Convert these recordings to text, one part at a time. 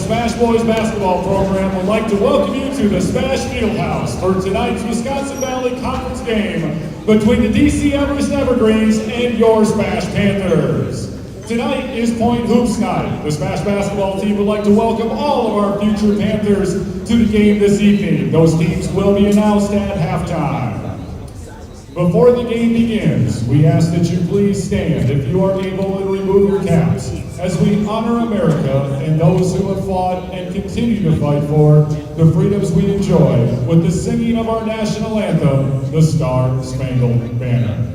SPASH Boys Basketball Program would like to welcome you to the SPASH Fieldhouse for tonight's Wisconsin Valley Conference game between the DC Everest Evergreens and your SPASH Panthers. Tonight is Point Hoops Night. The SPASH basketball team would like to welcome all of our future Panthers to the game this evening. Those teams will be announced at halftime. Before the game begins, we ask that you please stand if you are able and remove your caps as we honor America and those who have fought and continue to fight for the freedoms we enjoy with the singing of our national anthem, the Star Spangled Banner.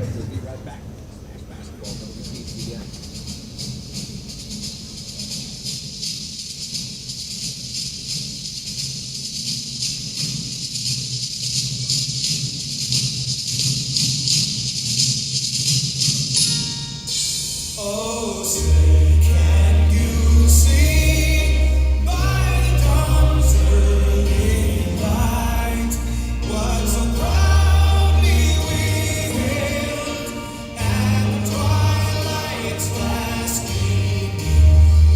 Oh, say, can you see by the dawn's early light what so proudly we hailed at twilight's last gleaming,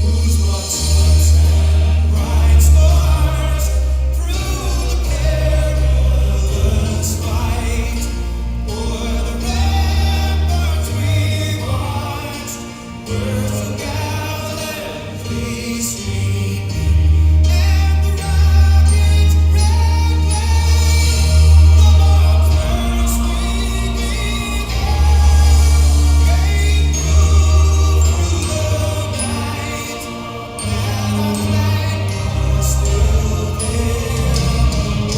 whose broad swords and bright stars through the perilous fight o'er the ramparts we watched were so gallantly streaming, and the rocket's red flame above first sweeping air gave proof through the night that our flag was still there.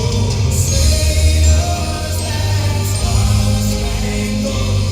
Oh, sailors and star-spangled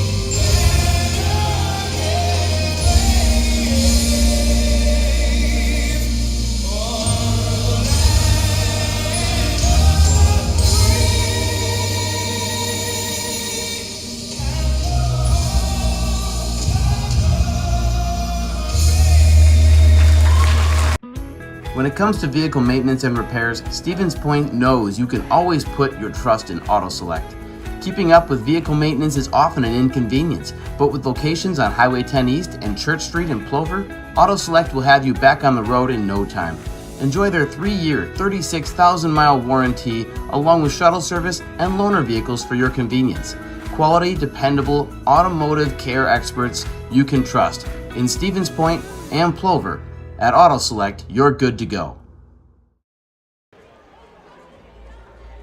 When it comes to vehicle maintenance and repairs, Stevens Point knows you can always put your trust in AutoSelect. Keeping up with vehicle maintenance is often an inconvenience, but with locations on Highway 10 East and Church Street in Plover, AutoSelect will have you back on the road in no time. Enjoy their 3-year, 36,000-mile warranty along with shuttle service and loaner vehicles for your convenience. Quality, dependable, automotive care experts you can trust in Stevens Point and Plover. At AutoSelect, you're good to go.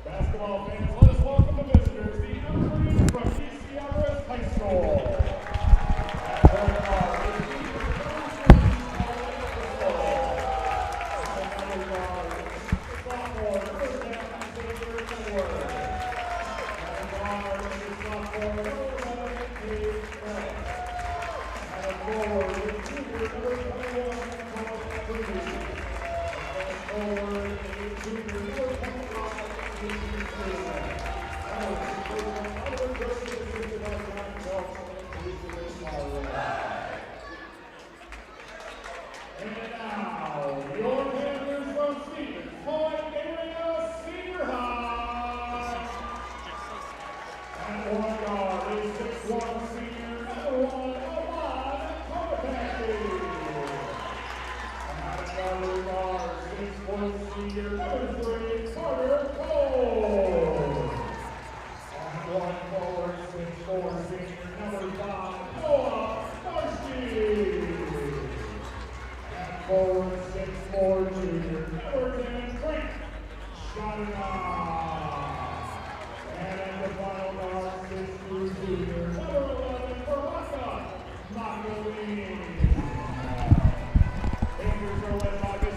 Basketball fans, let us welcome the visitors, the Evergreens from DC Everest High School.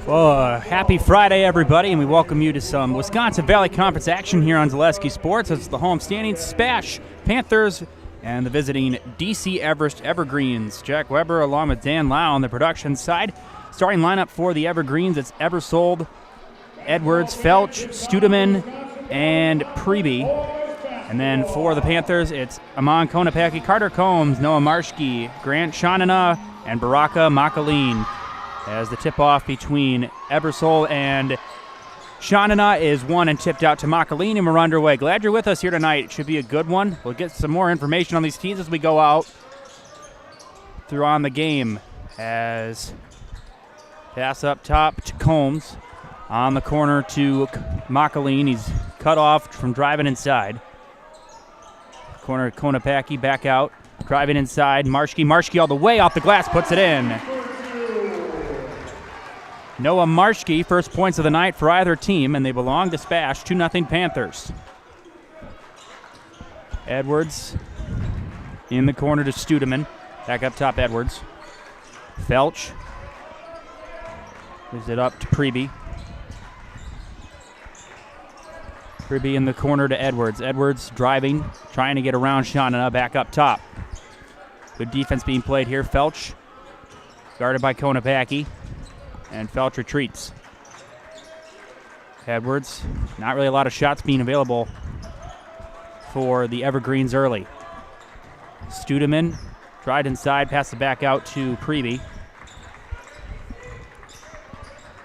Well, happy Friday, everybody, and we welcome you to some Wisconsin Valley Conference action here on Zaleski Sports. It's the home standing SPASH Panthers and the visiting DC Everest Evergreens. Jack Weber along with Dan Lau on the production side. Starting lineup for the Evergreens, it's Eversold, Edwards, Felch, Studeman, and Preby. And then for the Panthers, it's Amon Konopaki, Carter Combs, Noah Marshke, Grant Shanana, and Baraka Makaleen. As the tip-off between Eversole and Shanana is won and tipped out to Makaleen, and we're underway. Glad you're with us here tonight. It should be a good one. We'll get some more information on these teams as we go out through on the game, as Pass up top to Combs. On the corner to Makaline. He's cut off from driving inside. Corner to Konopacki, back out. Driving inside. Marshke all the way off the glass, puts it in. Noah Marshke, first points of the night for either team, and they belong to SPASH. 2-0 Panthers. Edwards in the corner to Studeman. Back up top, Edwards. Felch gives it up to Preby. Preby in the corner to Edwards. Edwards driving, trying to get around Shanana, back up top. Good defense being played here. Felch guarded by Konopacki, and Felch retreats. Edwards, not really a lot of shots being available for the Evergreens early. Studeman tried inside, passed it back out to Preby.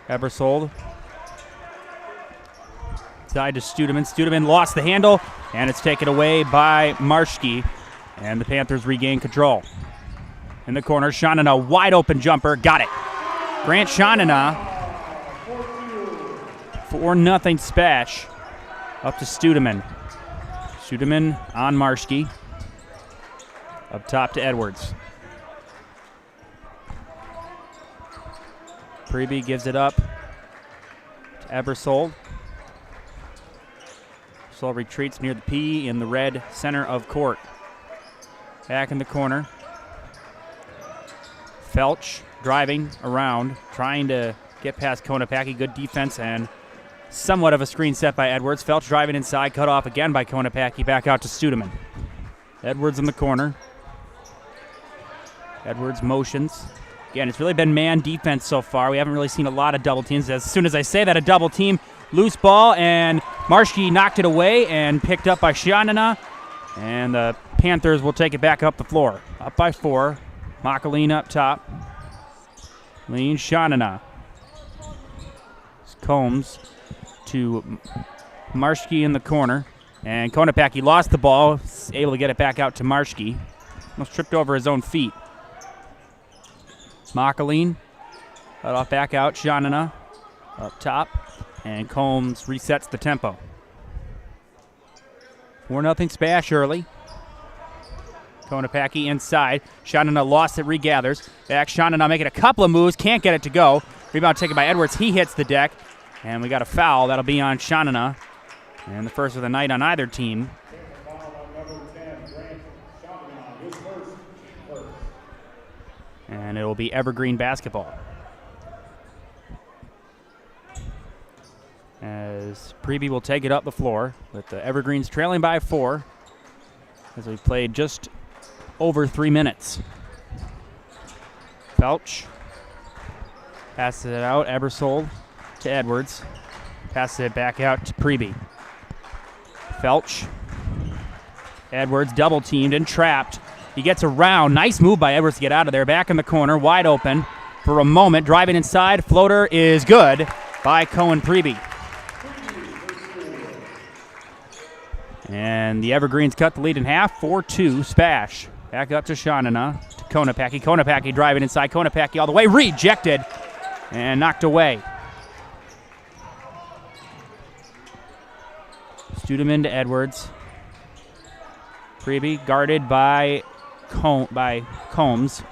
Eversold. Side to Studeman. Studeman lost the handle, and it's taken away by Marshke, and the Panthers regain control. In the corner, Shanana, wide open jumper, got it. Grant Shanana, 4-0 SPASH, up to Studeman. Studeman on Marshke, up top to Edwards. Preby gives it up to Eversold. Eversold retreats near the P in the red center of court. Back in the corner. Felch driving around, trying to get past Konopacki. Good defense and somewhat of a screen set by Edwards. Felch driving inside, cut off again by Konopacki. Back out to Studeman. Edwards in the corner. Edwards motions. Again, it's really been man defense so far. We haven't really seen a lot of double teams. As soon as I say that, a double team, loose ball, and Marshke knocked it away and picked up by Shanana. And the Panthers will take it back up the floor. Up by 4. Makaline up top. Lean Shanana. Combs to Marshke in the corner. And Konopacki lost the ball, able to get it back out to Marshke. Almost tripped over his own feet. Makaline, cut off back out. Shanana up top. And Combs resets the tempo. 4-0 SPASH early. Konopacki inside. Shanana lost it, regathers. Back, Shanana making a couple of moves, can't get it to go. Rebound taken by Edwards. He hits the deck. And we got a foul. That'll be on Shanana. And the first of the night on either team. And it will be Evergreen basketball. As Preby will take it up the floor with the Evergreens trailing by 4 as we played just over 3 minutes. Felch passes it out. Eversold to Edwards. Passes it back out to Preby. Felch. Edwards double teamed and trapped. He gets around. Nice move by Edwards to get out of there. Back in the corner, wide open for a moment. Driving inside. Floater is good by Cohen Preby. And the Evergreens cut the lead in half. 4-2 SPASH. Back up to Shanana, to Konopacki. Konopacki driving inside. Konopacki all the way. Rejected and knocked away. Studeman to Edwards. Preby guarded by Combs.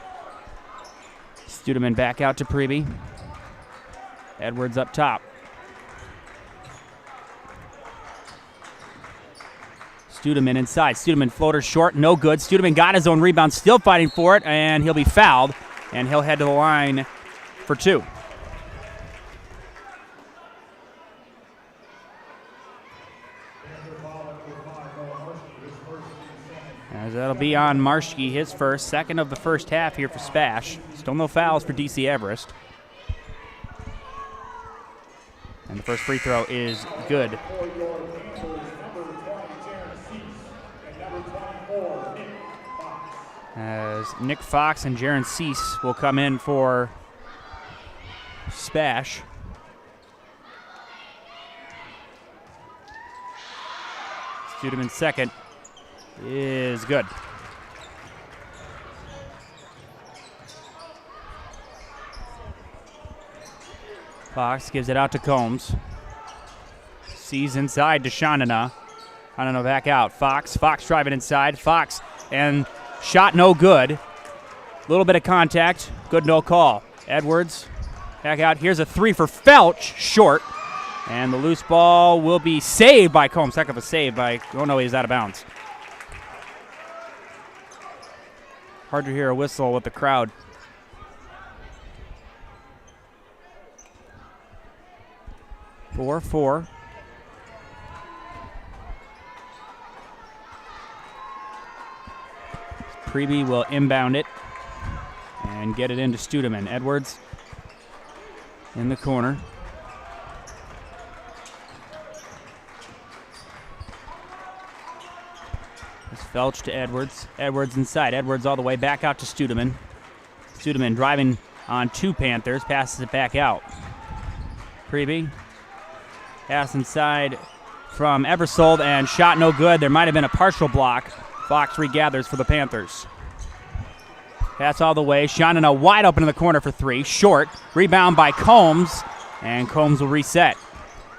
Studeman back out to Preby. Edwards up top. Studeman inside. Studeman floater short, no good. Studeman got his own rebound, still fighting for it, and he'll be fouled, and he'll head to the line for 2. As that'll be on Marshke, his first, second of the first half here for SPASH. Still no fouls for DC Everest. And the first free throw is good. As Nick Fox and Jaron Cease will come in for SPASH. Studeman second is good. Fox gives it out to Combs. Sees inside to Shanana. Shanana back out. Fox driving inside. Fox, and shot no good. Little bit of contact. Good, no call. Edwards back out. Here's a three for Felch. Short. And the loose ball will be saved by Combs. Heck of a save by, oh no, he's out of bounds. Hard to hear a whistle with the crowd. Four. Preby will inbound it and get it into Studeman. Edwards in the corner. It's Felch to Edwards. Edwards inside. Edwards all the way back out to Studeman. Studeman driving on 2 Panthers. Passes it back out. Preby. Pass inside from Eversold, and shot no good. There might have been a partial block. Fox regathers for the Panthers. Pass all the way. Shanana wide open in the corner for 3. Short. Rebound by Combs, and Combs will reset.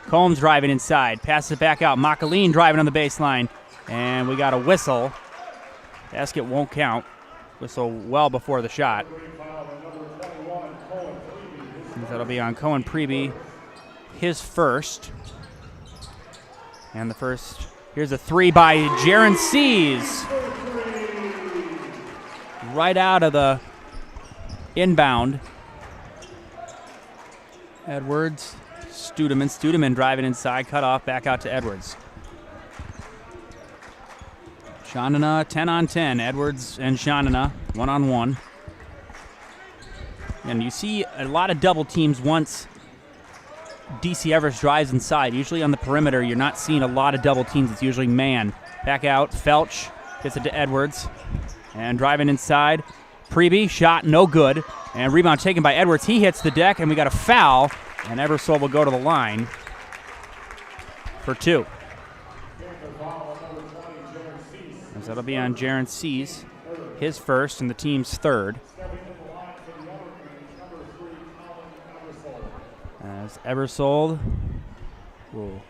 Combs driving inside. Passes it back out. Makaline driving on the baseline, and we got a whistle. Basket won't count. Whistle well before the shot. That'll be on Cohen Preby, his first. And the first, here's a 3 by Jaron Seas. Right out of the inbound. Edwards, Studeman driving inside, cut off, back out to Edwards. Shanana 10 on 10. Edwards and Shanana 1 on 1. And you see a lot of double teams once DC Everest drives inside. Usually on the perimeter, you're not seeing a lot of double teams. It's usually man. Back out, Felch gets it to Edwards. And driving inside, Preby, shot no good. And rebound taken by Edwards. He hits the deck, and we got a foul. And Eversole will go to the line for 2. So that'll be on Jaron Seas, his first and the team's third. As Eversole will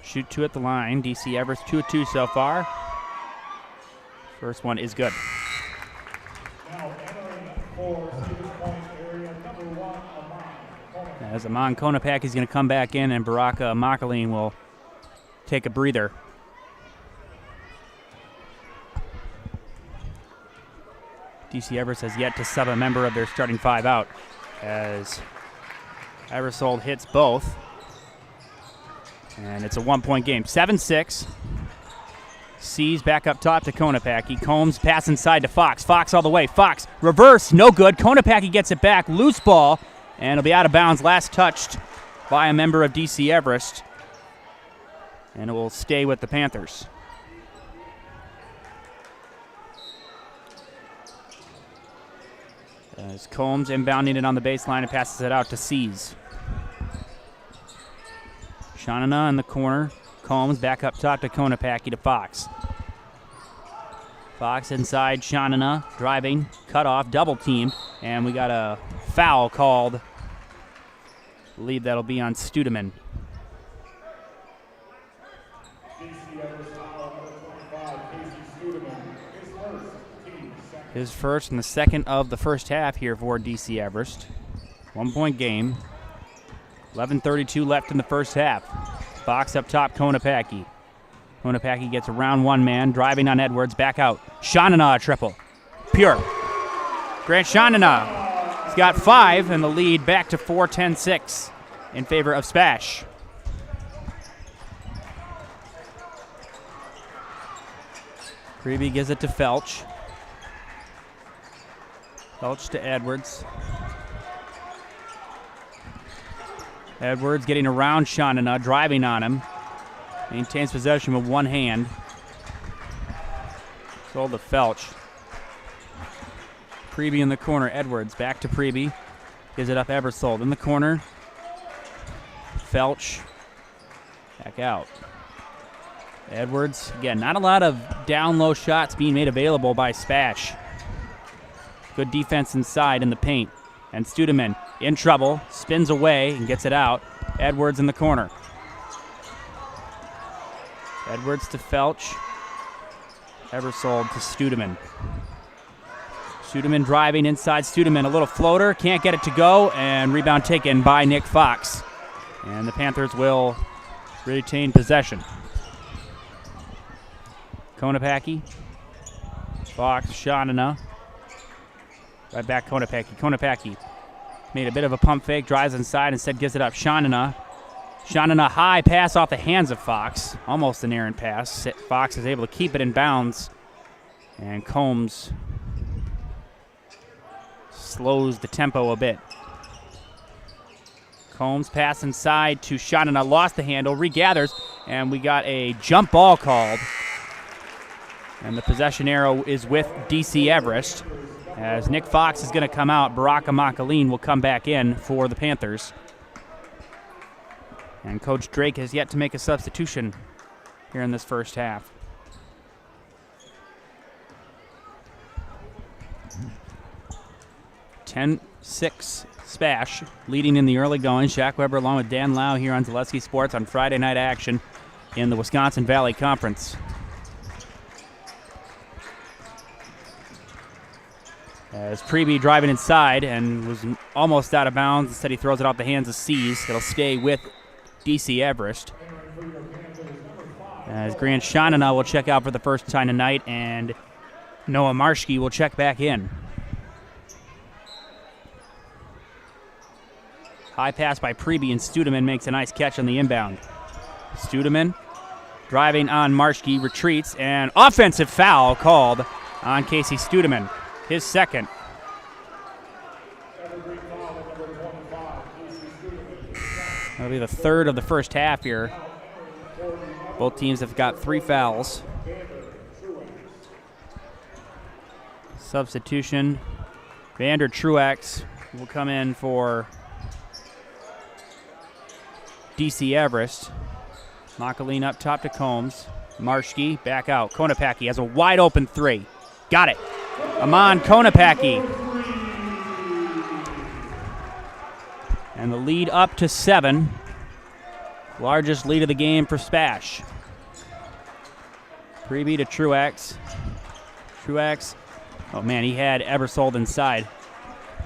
shoot 2 at the line. DC Everest 2 of 2 so far. First one is good. As Amon Konapak is going to come back in, and Baraka Makaline will take a breather. DC Everest has yet to sub a member of their starting 5 out, as Eversole hits both. And it's a 1-point game. 7-6. Sees back up top to Konopacki. Combs pass inside to Fox. Fox all the way. Fox reverse, no good. Konopacki gets it back. Loose ball, and it'll be out of bounds. Last touched by a member of DC Everest. And it will stay with the Panthers. As Combs inbounding it on the baseline and passes it out to Seas. Shanana in the corner. Combs back up top to Konopacki to Fox. Fox inside, Shanana driving, cut off, double teamed, and we got a foul called. I believe that'll be on Studeman. His first and the second of the first half here for DC Everest. 1-point game. 11:32 left in the first half. Fox up top, Konopacki. Konopacki gets around one man, driving on Edwards, back out. Shanana triple. Pure. Grant Shanana. He's got 5, and the lead back to 4-10-6 in favor of SPASH. Preby gives it to Felch. Felch to Edwards. Edwards getting around Shanana, driving on him. Maintains possession with one hand. Sold to Felch. Preby in the corner. Edwards back to Preby. Gives it up Eversold in the corner. Felch back out. Edwards, again, not a lot of down low shots being made available by SPASH. Good defense inside in the paint. And Studeman in trouble, spins away and gets it out. Edwards in the corner. Edwards to Felch. Eversold to Studeman. Studeman driving inside Studeman. A little floater, can't get it to go, and rebound taken by Nick Fox. And the Panthers will retain possession. Konopacki. Fox, Shanana. Right back Konopacki. Konopacki made a bit of a pump fake, drives inside, instead gives it up. Shanana. Shanana high pass off the hands of Fox. Almost an errant pass. Fox is able to keep it in bounds. And Combs slows the tempo a bit. Combs pass inside to Shanana. Lost the handle, regathers, and we got a jump ball called. And the possession arrow is with DC Everest. As Nick Fox is going to come out, Baraka Makaleen will come back in for the Panthers. And Coach Drake has yet to make a substitution here in this first half. (10-6) SPASH leading in the early going. Shaq Weber along with Dan Lau here on Zaleski Sports on Friday night action in the Wisconsin Valley Conference. As Preby driving inside and was almost out of bounds. Instead, he throws it off the hands of Seas. It'll stay with DC Everest. As Grant Shanana will check out for the first time tonight, and Noah Marshke will check back in. High pass by Preby, and Studeman makes a nice catch on the inbound. Studeman driving on Marshke, retreats, and offensive foul called on Casey Studeman. His second. That'll be the third of the first half here. Both teams have got 3 fouls. Substitution. Vander Truex will come in for DC Everest. Makaleen up top to Combs. Marshke back out. Konopacki has a wide open 3. Got it. Amon Konopacki. And the lead up to 7. Largest lead of the game for SPASH. Preby to Truex. Truex. Oh man, he had Eversold inside.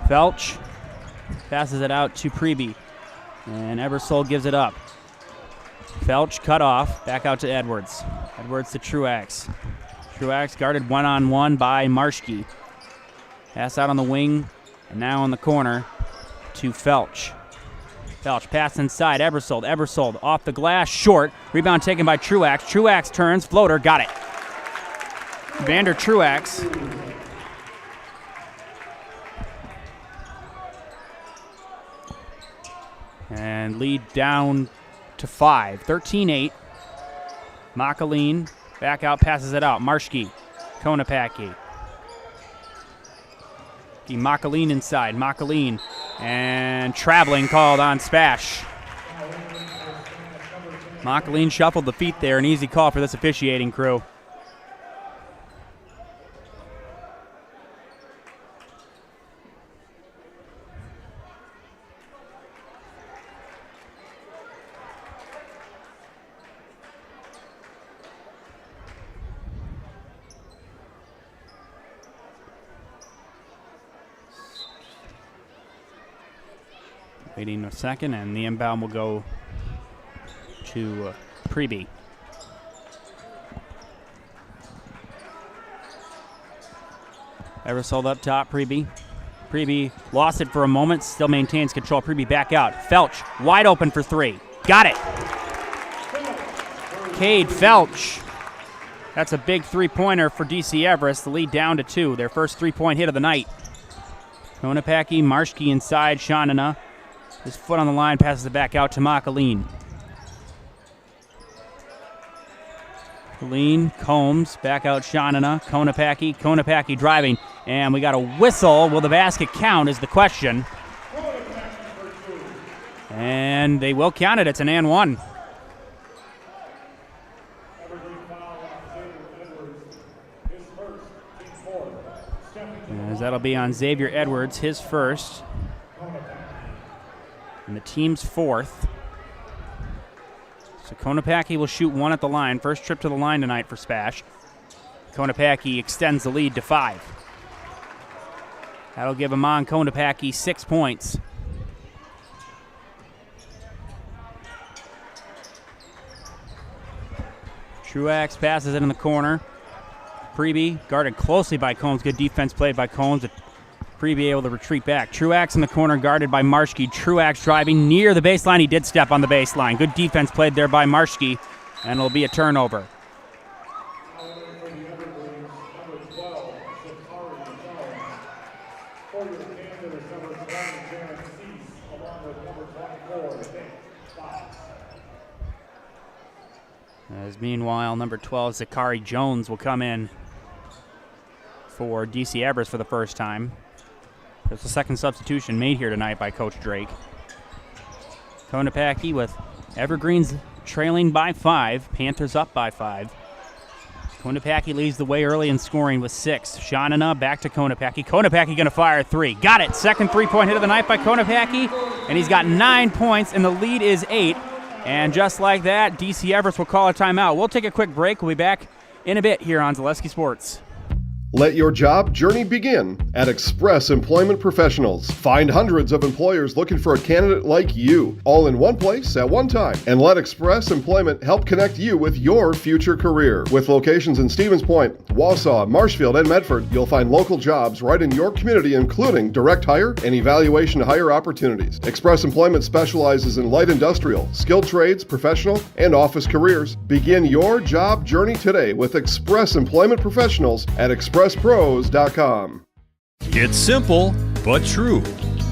Felch passes it out to Preby. And Eversold gives it up. Felch cut off. Back out to Edwards. Edwards to Truex. Truex guarded one-on-one by Marshke. Pass out on the wing, and now in the corner to Felch. Felch pass inside, Eversold. Eversold off the glass, short. Rebound taken by Truex. Truex turns, floater, got it. Vander Truex. And lead down to 5, 13-8. Makaleen back out, passes it out. Marshke, Konopacki. Makaleen inside. Makaleen and traveling called on SPASH. Makaleen shuffled the feet there. An easy call for this officiating crew. Waiting a second, and the inbound will go to Preby. Eversold up top, Preby. Preby lost it for a moment, still maintains control. Preby back out. Felch, wide open for 3. Got it. Cade Felch. That's a big three-pointer for DC Everest. The lead down to 2, their first three-point hit of the night. Konopacki, Marshke inside, Shanana. His foot on the line, passes it back out to Makaleen. Makaleen, Combs, back out Shanana, Konopacki. Konopacki driving, and we got a whistle. Will the basket count is the question. And they will count it. It's an and 1. As that'll be on Xavier Edwards, his first. and the team's fourth. So Konopaki will shoot one at the line. First trip to the line tonight for SPASH. Konopaki extends the lead to 5. That'll give Amon Konopaki 6 points. Truax passes it in the corner. Preby guarded closely by Combs. Good defense played by Combs. Preby able to retreat back. Truax in the corner guarded by Marschke. Truax driving near the baseline. He did step on the baseline. Good defense played there by Marschke, and it'll be a turnover. As meanwhile, number 12, Zachary Jones, will come in for DC Everest for the first time. There's the second substitution made here tonight by Coach Drake. Konopaki with Evergreens trailing by 5. Panthers up by 5. Konopaki leads the way early in scoring with 6. Shanana back to Konopaki. Konopaki going to fire a 3. Got it. Second three-point hit of the night by Konopaki, and he's got 9 points, and the lead is 8. And just like that, DC Everest will call a timeout. We'll take a quick break. We'll be back in a bit here on Zaleski Sports. Let your job journey begin at Express Employment Professionals. Find hundreds of employers looking for a candidate like you, all in one place at one time. And let Express Employment help connect you with your future career. With locations in Stevens Point, Wausau, Marshfield, and Medford, you'll find local jobs right in your community, including direct hire and evaluation to hire opportunities. Express Employment specializes in light industrial, skilled trades, professional, and office careers. Begin your job journey today with Express Employment Professionals at expresspros.com. It's simple, but true.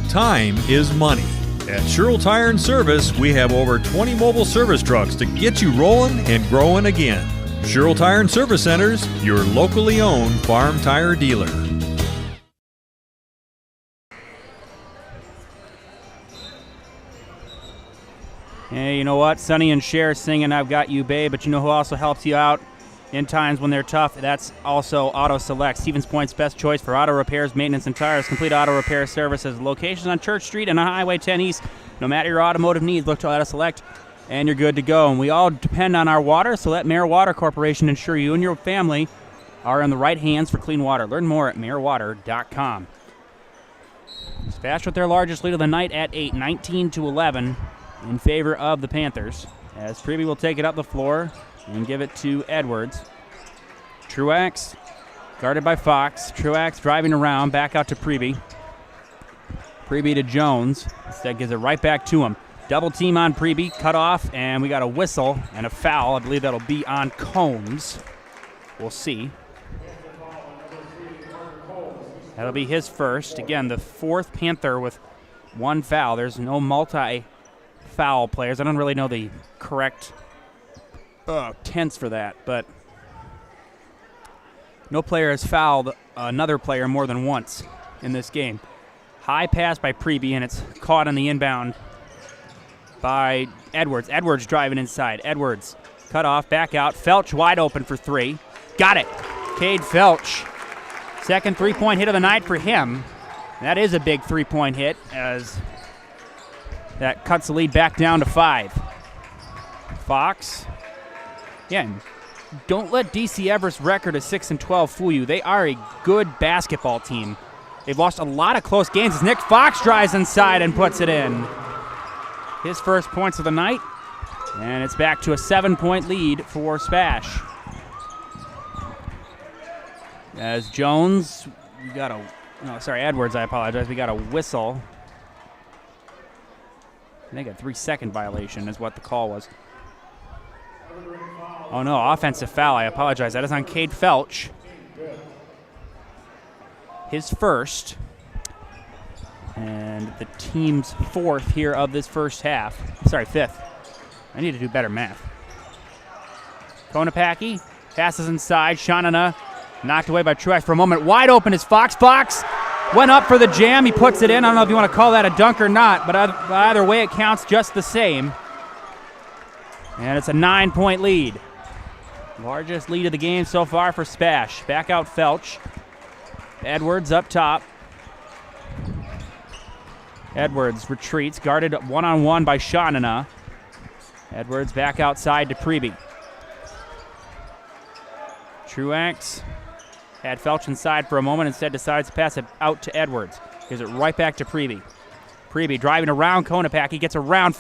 Time is money. At Sherrill Tire and Service, we have over 20 mobile service trucks to get you rolling and growing again. Sherrill Tire and Service Centers, your locally owned farm tire dealer. Hey, you know what? Sonny and Cher singing I've Got You, Babe, but you know who also helps you out in times when they're tough? That's also Auto Select, Stevens Point's best choice for auto repairs, maintenance, and tires. Complete auto repair services. Locations on Church Street and on Highway 10 East. No matter your automotive needs, look to Auto Select, and you're good to go. And we all depend on our water, so let Mayor Water Corporation ensure you and your family are in the right hands for clean water. Learn more at mayorwater.com. SPASH with their largest lead of the night at 8, 19-11 in favor of the Panthers. As Preby will take it up the floor and give it to Edwards. Truax, guarded by Fox. Truax driving around, back out to Preby. Preby to Jones. Instead gives it right back to him. Double team on Preby, cut off, and we got a whistle and a foul. I believe that'll be on Combs. We'll see. That'll be his first. Again, the fourth Panther with one foul. There's no multi-foul players. I don't really know the correct tense for that, but no player has fouled another player more than once in this game. High pass by Preby, and it's caught on the inbound by Edwards. Edwards driving inside. Edwards cut off, back out. Felch wide open for 3. Got it. Cade Felch. Second three-point hit of the night for him. That is a big three-point hit, as that cuts the lead back down to 5. Fox. Again, don't let DC Everest's record of 6-12 fool you. They are a good basketball team. They've lost a lot of close games as Nick Fox drives inside and puts it in. His first points of the night, and it's back to a 7-point lead for SPASH. As Jones, Edwards, I apologize. We got a whistle. I think a 3-second violation is what the call was. Oh no, offensive foul. I apologize. That is on Cade Felch. His first. And the team's fourth here of this first half. Sorry, 5th. I need to do better math. Konopaki passes inside. Shanana knocked away by Truax for a moment. Wide open is Fox. Fox went up for the jam. He puts it in. I don't know if you want to call that a dunk or not, but either way it counts just the same. And it's a 9-point lead. Largest lead of the game so far for SPASH. Back out Felch. Edwards up top. Edwards retreats, guarded one-on-one by Shanana. Edwards back outside to Preby. Truax had Felch inside for a moment, instead decides to pass it out to Edwards. Gives it right back to Preby. Preby driving around Konopacki, gets around,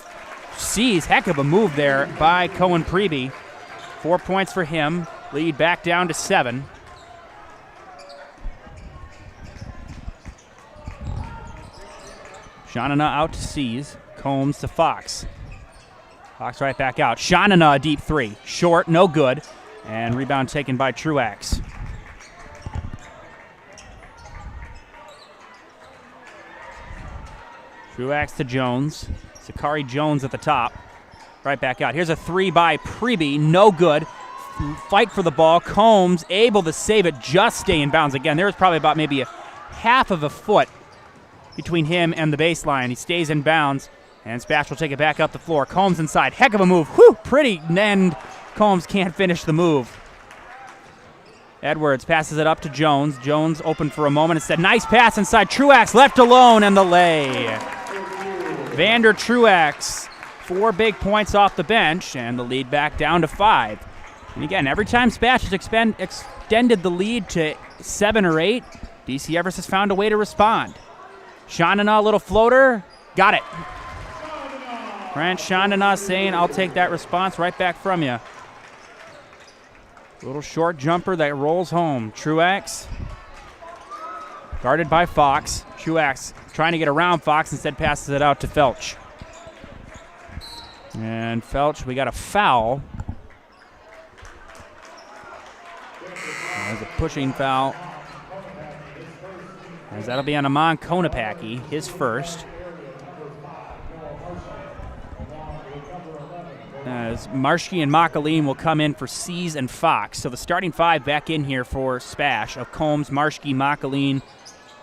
sees, heck of a move there by Cohen Preby. 4 points for him, lead back down to 7. Shanana out to Seas, Combs to Fox. Fox right back out. Shanana a deep 3, short, no good, and rebound taken by Truax. Truax to Jones. Sakari Jones at the top. Right back out. Here's a 3 by Preby, no good. Fight for the ball. Combs able to save it, just stay in bounds again. There was probably about maybe a half of a foot between him and the baseline. He stays in bounds, and Spash will take it back up the floor. Combs inside. Heck of a move. Whew, pretty, and Combs can't finish the move. Edwards passes it up to Jones. Jones open for a moment. Instead, nice pass inside. Truax left alone, and the lay. Vander Truax, 4 big points off the bench, and the lead back down to 5. And again, every time Spash has extended the lead to 7 or 8, DC Everest has found a way to respond. Shanana, a little floater, got it. Grant Shanana saying, I'll take that response right back from you. Little short jumper that rolls home. Truax, guarded by Fox. Truax trying to get around Fox, instead passes it out to Felch. And Felch, we got a foul. There's a pushing foul. As that'll be on Amon Konopacki, his first. As Marshke and Makaline will come in for Seas and Fox. So the starting 5 back in here for Spash of Combs, Marshke, Makaline,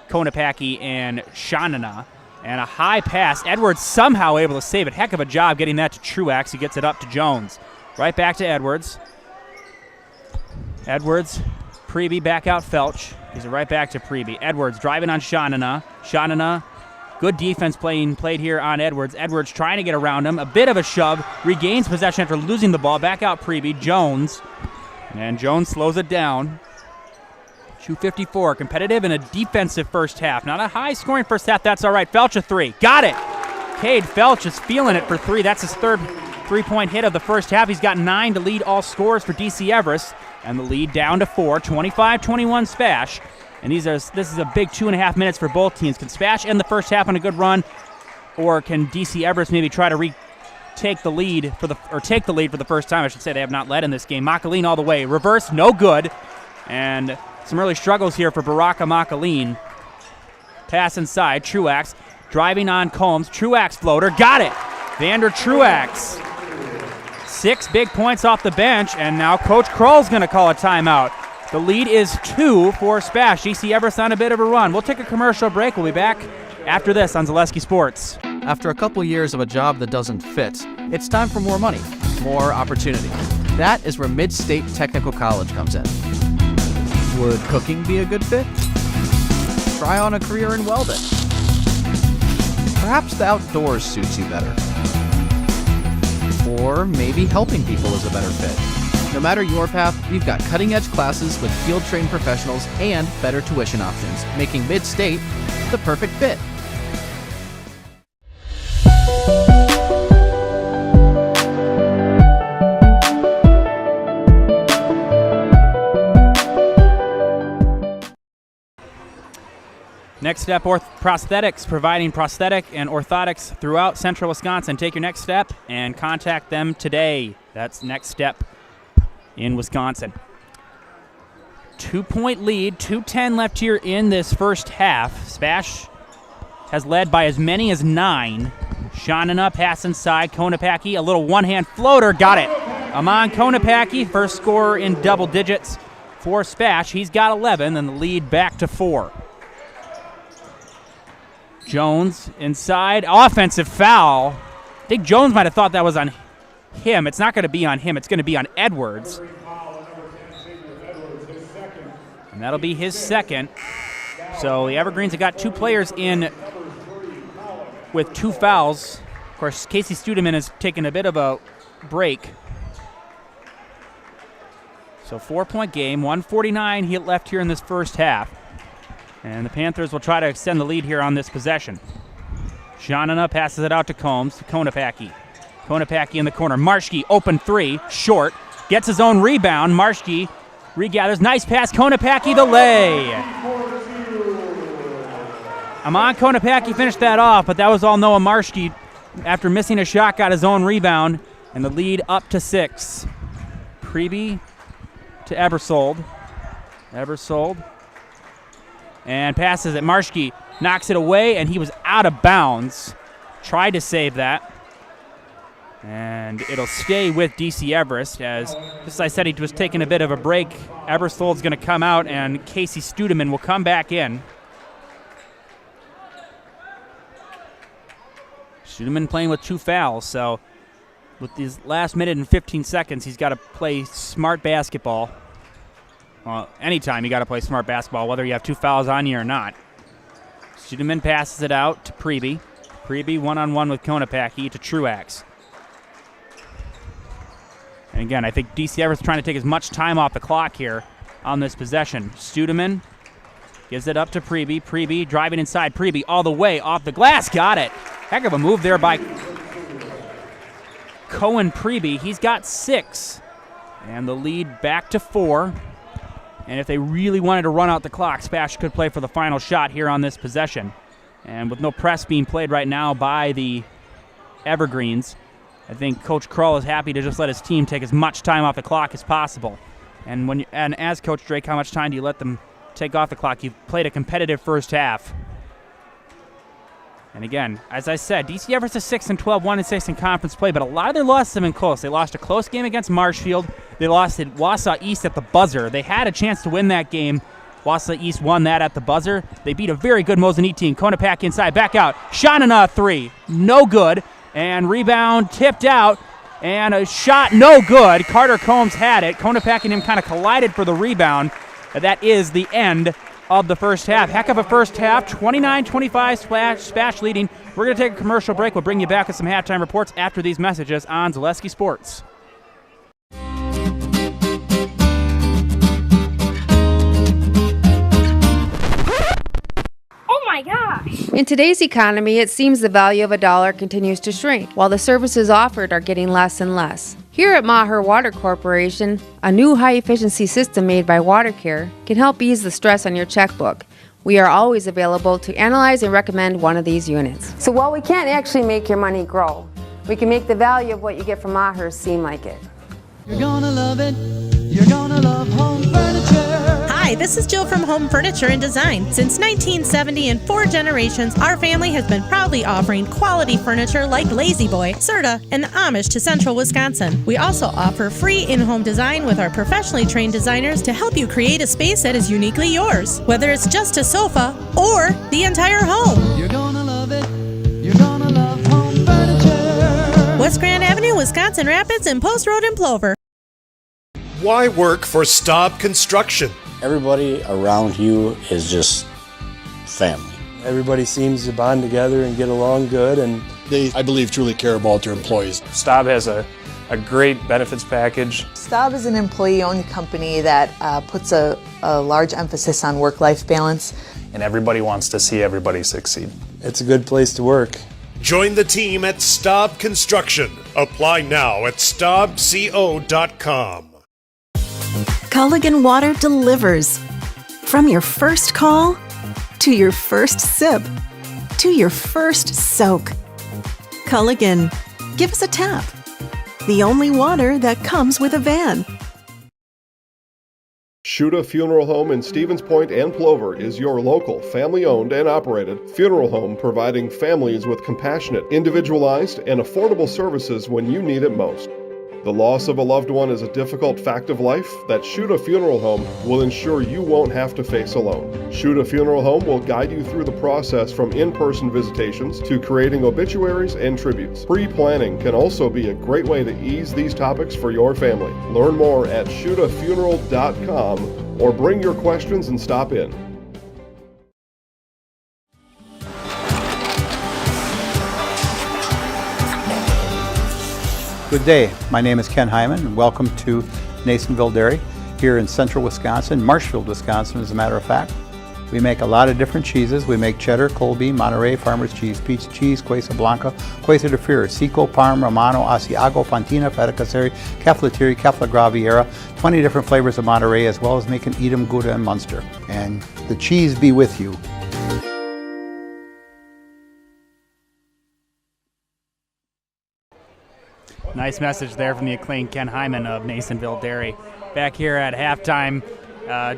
Konopacki, and Shanana. And a high pass. Edwards somehow able to save it. Heck of a job getting that to Truax. He gets it up to Jones. Right back to Edwards. Edwards, Preby back out Felch. Gives it right back to Preby. Edwards driving on Shanana. Shanana, good defense played here on Edwards. Edwards trying to get around him. A bit of a shove. Regains possession after losing the ball. Back out Preby. Jones. And Jones slows it down. 2:54. Competitive in a defensive first half. Not a high-scoring first half. That's all right. Felch a 3. Got it. Cade Felch is feeling it for 3. That's his third 3-point hit of the first half. He's got 9 to lead all scorers for DC Everest. And the lead down to 4. 25-21 Spash. And this is a big 2.5 minutes for both teams. Can Spash end the first half on a good run, or can DC Everest maybe try to take the lead for the first time? I should say they have not led in this game. Makaline all the way. Reverse, no good. And some early struggles here for Baraka Makaline. Pass inside. Truax driving on Combs. Truax floater. Got it. Vander Truax. 6 big points off the bench, and now Coach Kroll's going to call a timeout. The lead is 2 for Spash. DC Everest on a bit of a run. We'll take a commercial break. We'll be back after this on Zaleski Sports. After a couple years of a job that doesn't fit, it's time for more money, more opportunity. That is where Mid-State Technical College comes in. Would cooking be a good fit? Try on a career in welding. Perhaps the outdoors suits you better. Or maybe helping people is a better fit. No matter your path, we've got cutting-edge classes with field-trained professionals and better tuition options, making Mid-State the perfect fit. Next Step Prosthetics, providing prosthetic and orthotics throughout central Wisconsin. Take your next step and contact them today. That's Next Step in Wisconsin. 2-point lead, 2:10 left here in this first half. Spash has led by as many as 9. Shanana, pass inside. Konopacki, a little one-hand floater, got it. Amon Konopacki, first scorer in double digits for Spash. He's got 11, and the lead back to 4. Jones inside, offensive foul. I think Jones might have thought that was on him. It's not going to be on him. It's going to be on Edwards. And that'll be his second. So the Evergreens have got 2 players in with 2 fouls. Of course, Casey Studeman has taken a bit of a break. So 4-point game, 1:49 left here in this first half. And the Panthers will try to extend the lead here on this possession. Janina passes it out to Combs, to Konopacki. Konopacki in the corner. Marschke, open 3, short. Gets his own rebound. Marschke regathers. Nice pass. Konopacki, the lay. Amon Konopacki finished that off, but that was all Noah Marschke. After missing a shot, got his own rebound, and the lead up to 6. Priebe to Ebersold. Ebersold. And passes it. Marschke knocks it away, and he was out of bounds. Tried to save that. And it'll stay with DC Everest, as just as I said, he was taking a bit of a break. Ebersold's going to come out, and Casey Studeman will come back in. Studeman playing with 2 fouls, so with these last minute and 15 seconds, he's got to play smart basketball. Well, anytime you got to play smart basketball, whether you have 2 fouls on you or not. Studeman passes it out to Priebe. Priebe one-on-one with Konopacki to Truax. And again, I think DC Everest trying to take as much time off the clock here on this possession. Studeman gives it up to Priebe. Priebe driving inside. Priebe all the way off the glass. Got it. Heck of a move there by Cohen Priebe. He's got 6. And the lead back to 4. And if they really wanted to run out the clock, SPASH could play for the final shot here on this possession. And with no press being played right now by the Evergreens, I think Coach Krull is happy to just let his team take as much time off the clock as possible. And as Coach Drake, how much time do you let them take off the clock? You've played a competitive first half. And again, as I said, DC Everest is 6-12, 1-6 in conference play, but a lot of their losses have been close. They lost a close game against Marshfield. They lost at Wausau East at the buzzer. They had a chance to win that game. Wausau East won that at the buzzer. They beat a very good Mosinee team. Konopacki inside, back out. Shanana 3, no good. And rebound tipped out, and a shot no good. Carter Combs had it. Konopacki and him kind of collided for the rebound. That is the end of the first half. Heck of a first half, 29-25, SPASH leading. We're going to take a commercial break. We'll bring you back with some halftime reports after these messages on Zaleski Sports. Oh my gosh! In today's economy, it seems the value of a dollar continues to shrink, while the services offered are getting less and less. Here at Maher Water Corporation, a new high-efficiency system made by WaterCare can help ease the stress on your checkbook. We are always available to analyze and recommend one of these units. So while we can't actually make your money grow, we can make the value of what you get from Maher seem like it. You're gonna love it. You're gonna love home furniture. Hi, this is Jill from Home Furniture and Design. Since 1970 and 4 generations, our family has been proudly offering quality furniture like Lazy Boy, Serta, and the Amish to Central Wisconsin. We also offer free in-home design with our professionally trained designers to help you create a space that is uniquely yours, whether it's just a sofa or the entire home. You're gonna love it. You're gonna love home furniture. West Grand Avenue, Wisconsin Rapids, and Post Road in Plover. Why work for Staub Construction? Everybody around you is just family. Everybody seems to bond together and get along good, and they, I believe, truly care about their employees. Staub has a great benefits package. Staub is an employee-owned company that puts a large emphasis on work-life balance. And everybody wants to see everybody succeed. It's a good place to work. Join the team at Staub Construction. Apply now at staubco.com. Culligan Water delivers. From your first call, to your first sip, to your first soak. Culligan, give us a tap. The only water that comes with a van. Shuda Funeral Home in Stevens Point and Plover is your local, family-owned and operated funeral home providing families with compassionate, individualized, and affordable services when you need it most. The loss of a loved one is a difficult fact of life that Shuda Funeral Home will ensure you won't have to face alone. Shuda Funeral Home will guide you through the process from in-person visitations to creating obituaries and tributes. Pre-planning can also be a great way to ease these topics for your family. Learn more at shudafuneral.com or bring your questions and stop in. Good day. My name is Ken Hyman, and welcome to Nasonville Dairy here in central Wisconsin, Marshfield, Wisconsin, as a matter of fact. We make a lot of different cheeses. We make cheddar, Colby, Monterey, Farmer's Cheese, Pizza Cheese, Quesa Blanca, Quesa de Freer, Seco, Parm, Romano, Asiago, Fontina, Feta Caseri, Caflatiri, Cafla Graviera, 20 different flavors of Monterey, as well as making Edam, Gouda, and Munster. And the cheese be with you. Nice message there from the acclaimed Ken Hyman of Nasonville Dairy. Back here at halftime,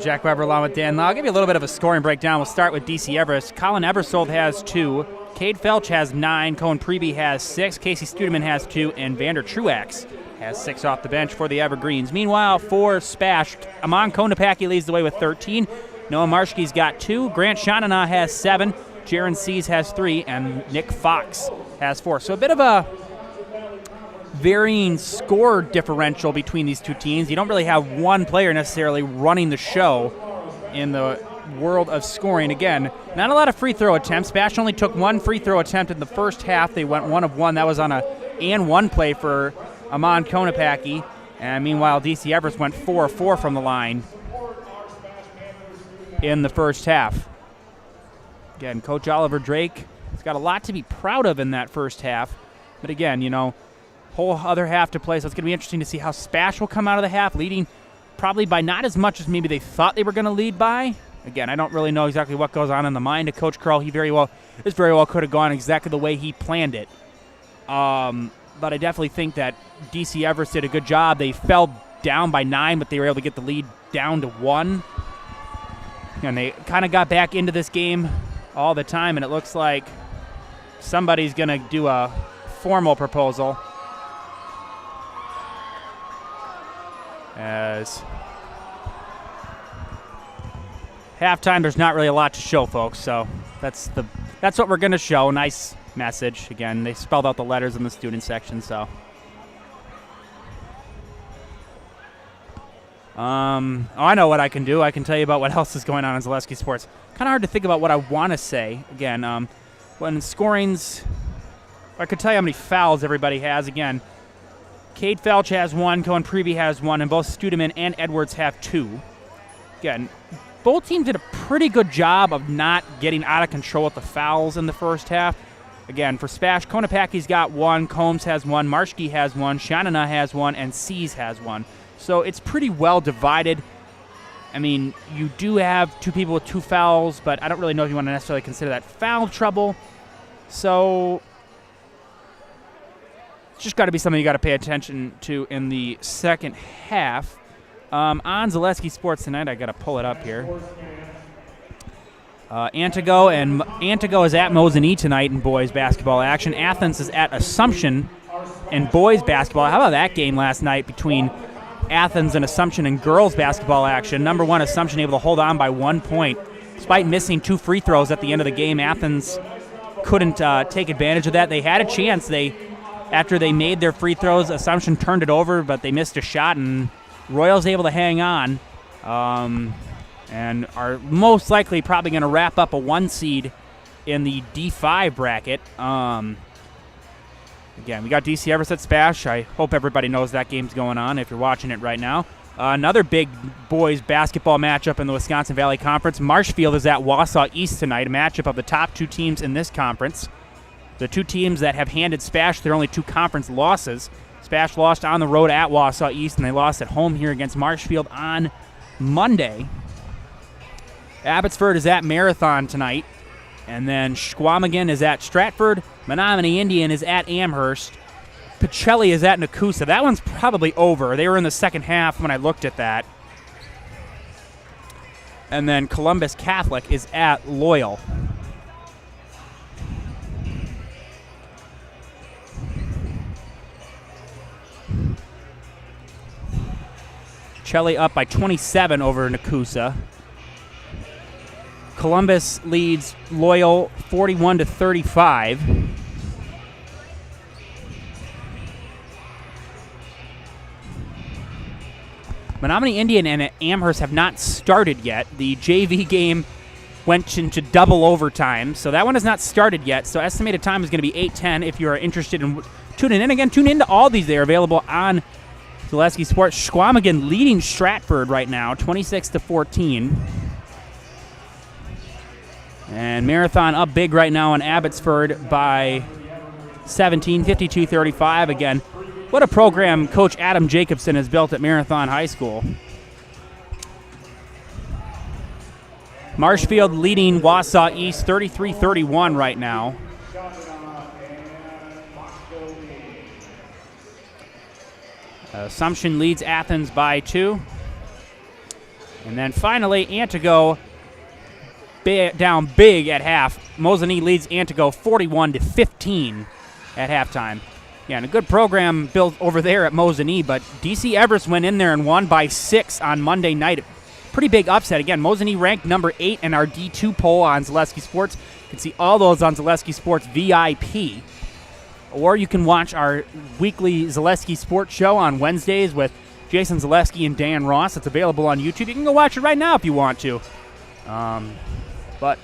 Jack Weber along with Dan Lau. I'll give you a little bit of a scoring breakdown. We'll start with DC Everest. Colin Eversold has 2. Cade Felch has 9. Cohen Preby has 6. Casey Studeman has 2. And Vander Truax has 6 off the bench for the Evergreens. Meanwhile, for SPASH, Amon Konopaki leads the way with 13. Noah Marshke's got 2. Grant Shanana has 7. Jaron Sees has 3. And Nick Fox has 4. So a bit of a varying score differential between these two teams. You don't really have one player necessarily running the show in the world of scoring. Again, not a lot of free throw attempts. SPASH only took 1 free throw attempt in the first half. They went 1 of 1. That was on a and 1 play for Amon Konopaki. And meanwhile, DC Everest went 4 of 4 from the line in the first half. Again, Coach Oliver Drake has got a lot to be proud of in that first half. But again, you know, whole other half to play, so it's going to be interesting to see how SPASH will come out of the half, leading probably by not as much as maybe they thought they were going to lead by. Again, I don't really know exactly what goes on in the mind of Coach Curl. This very well could have gone exactly the way he planned it. But I definitely think that DC Everest did a good job. They fell down by 9, but they were able to get the lead down to 1. And they kind of got back into this game all the time, and it looks like somebody's going to do a formal proposal. As halftime, there's not really a lot to show, folks. So that's what we're going to show. Nice message. Again, they spelled out the letters in the student section. So, I know what I can do. I can tell you about what else is going on in Zaleski Sports. Kind of hard to think about what I want to say. Again, when scoring's, I could tell you how many fouls everybody has. Again, Cade Felch has 1, Cohen Preby has 1, and both Studeman and Edwards have 2. Again, both teams did a pretty good job of not getting out of control with the fouls in the first half. Again, for SPASH, Konopaki's got 1, Combs has 1, Marshke has 1, Shanana has 1, and Sees has 1. So it's pretty well divided. I mean, you do have 2 people with 2 fouls, but I don't really know if you want to necessarily consider that foul trouble. So it's just got to be something you got to pay attention to in the second half. On Zaleski Sports tonight, I got to pull it up here. Antigo is at Mosinee tonight in boys basketball action. Athens is at Assumption in boys basketball. How about that game last night between Athens and Assumption in girls basketball action? Number 1 Assumption able to hold on by 1 point. Despite missing 2 free throws at the end of the game, Athens couldn't take advantage of that. They had a chance. After they made their free throws, Assumption turned it over, but they missed a shot, and Royals able to hang on and are most likely probably going to wrap up a 1 seed in the D5 bracket. Again, we got DC Everest at SPASH. I hope everybody knows that game's going on if you're watching it right now. Another big boys basketball matchup in the Wisconsin Valley Conference. Marshfield is at Wausau East tonight, a matchup of the top 2 teams in this conference. The 2 teams that have handed SPASH their only 2 conference losses. SPASH lost on the road at Wausau East, and they lost at home here against Marshfield on Monday. Abbotsford is at Marathon tonight, and then Squamigan is at Stratford. Menominee Indian is at Amherst. Pacelli is at Nakusa. That one's probably over. They were in the second half when I looked at that. And then Columbus Catholic is at Loyal. Pacelli up by 27 over Nakusa. Columbus leads Loyal 41-35. Menominee Indian and Amherst have not started yet. The JV game went into double overtime, so that one has not started yet. So estimated time is going to be 8:10 if you are interested in tuning in. Again, tune into all these. They are available on Zaleski Sports. Squamigan leading Stratford right now, 26-14. And Marathon up big right now on Abbotsford by 17, 52-35. Again, what a program Coach Adam Jacobson has built at Marathon High School. Marshfield leading Wausau East 33-31 right now. Assumption leads Athens by 2. And then finally, Antigo down big at half. Mosinee leads Antigo 41-15 at halftime. Yeah, and a good program built over there at Mosinee, but DC Everest went in there and won by 6 on Monday night. Pretty big upset. Again, Mosinee ranked number 8 in our D2 poll on Zaleski Sports. You can see all those on Zaleski Sports VIP. Or you can watch our weekly Zaleski Sports show on Wednesdays with Jason Zaleski and Dan Ross. It's available on YouTube. You can go watch it right now if you want to. But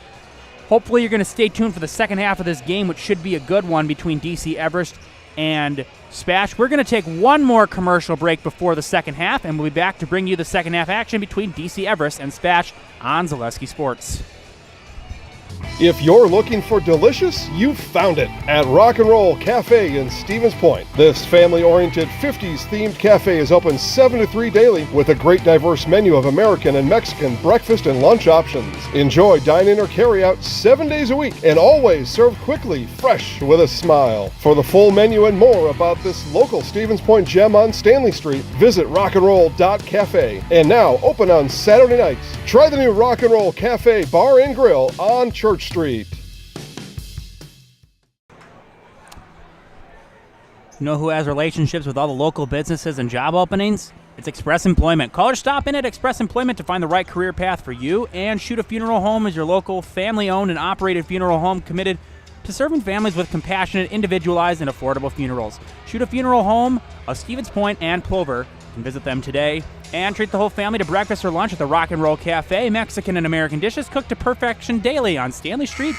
hopefully you're going to stay tuned for the second half of this game, which should be a good one between DC Everest and SPASH. We're going to take one more commercial break before the second half, and we'll be back to bring you the second half action between DC Everest and SPASH on Zaleski Sports. If you're looking for delicious, you've found it at Rock and Roll Cafe in Stevens Point. This family-oriented 50s-themed cafe is open 7 to 3 daily with a great diverse menu of American and Mexican breakfast and lunch options. Enjoy dine-in or carry-out 7 days a week and always served quickly, fresh, with a smile. For the full menu and more about this local Stevens Point gem on Stanley Street, visit rockandroll.cafe. And now open on Saturday nights. Try the new Rock and Roll Cafe Bar and Grill on Church Street. You know who has relationships with all the local businesses and job openings? It's Express Employment. Call or stop in at Express Employment to find the right career path for you. And Shoot a Funeral Home is your local family-owned and operated funeral home committed to serving families with compassionate, individualized, and affordable funerals. Shoot a Funeral Home of Stevens Point and Plover. You can visit them today and treat the whole family to breakfast or lunch at the Rock and Roll Cafe. Mexican and American dishes cooked to perfection daily on Stanley Street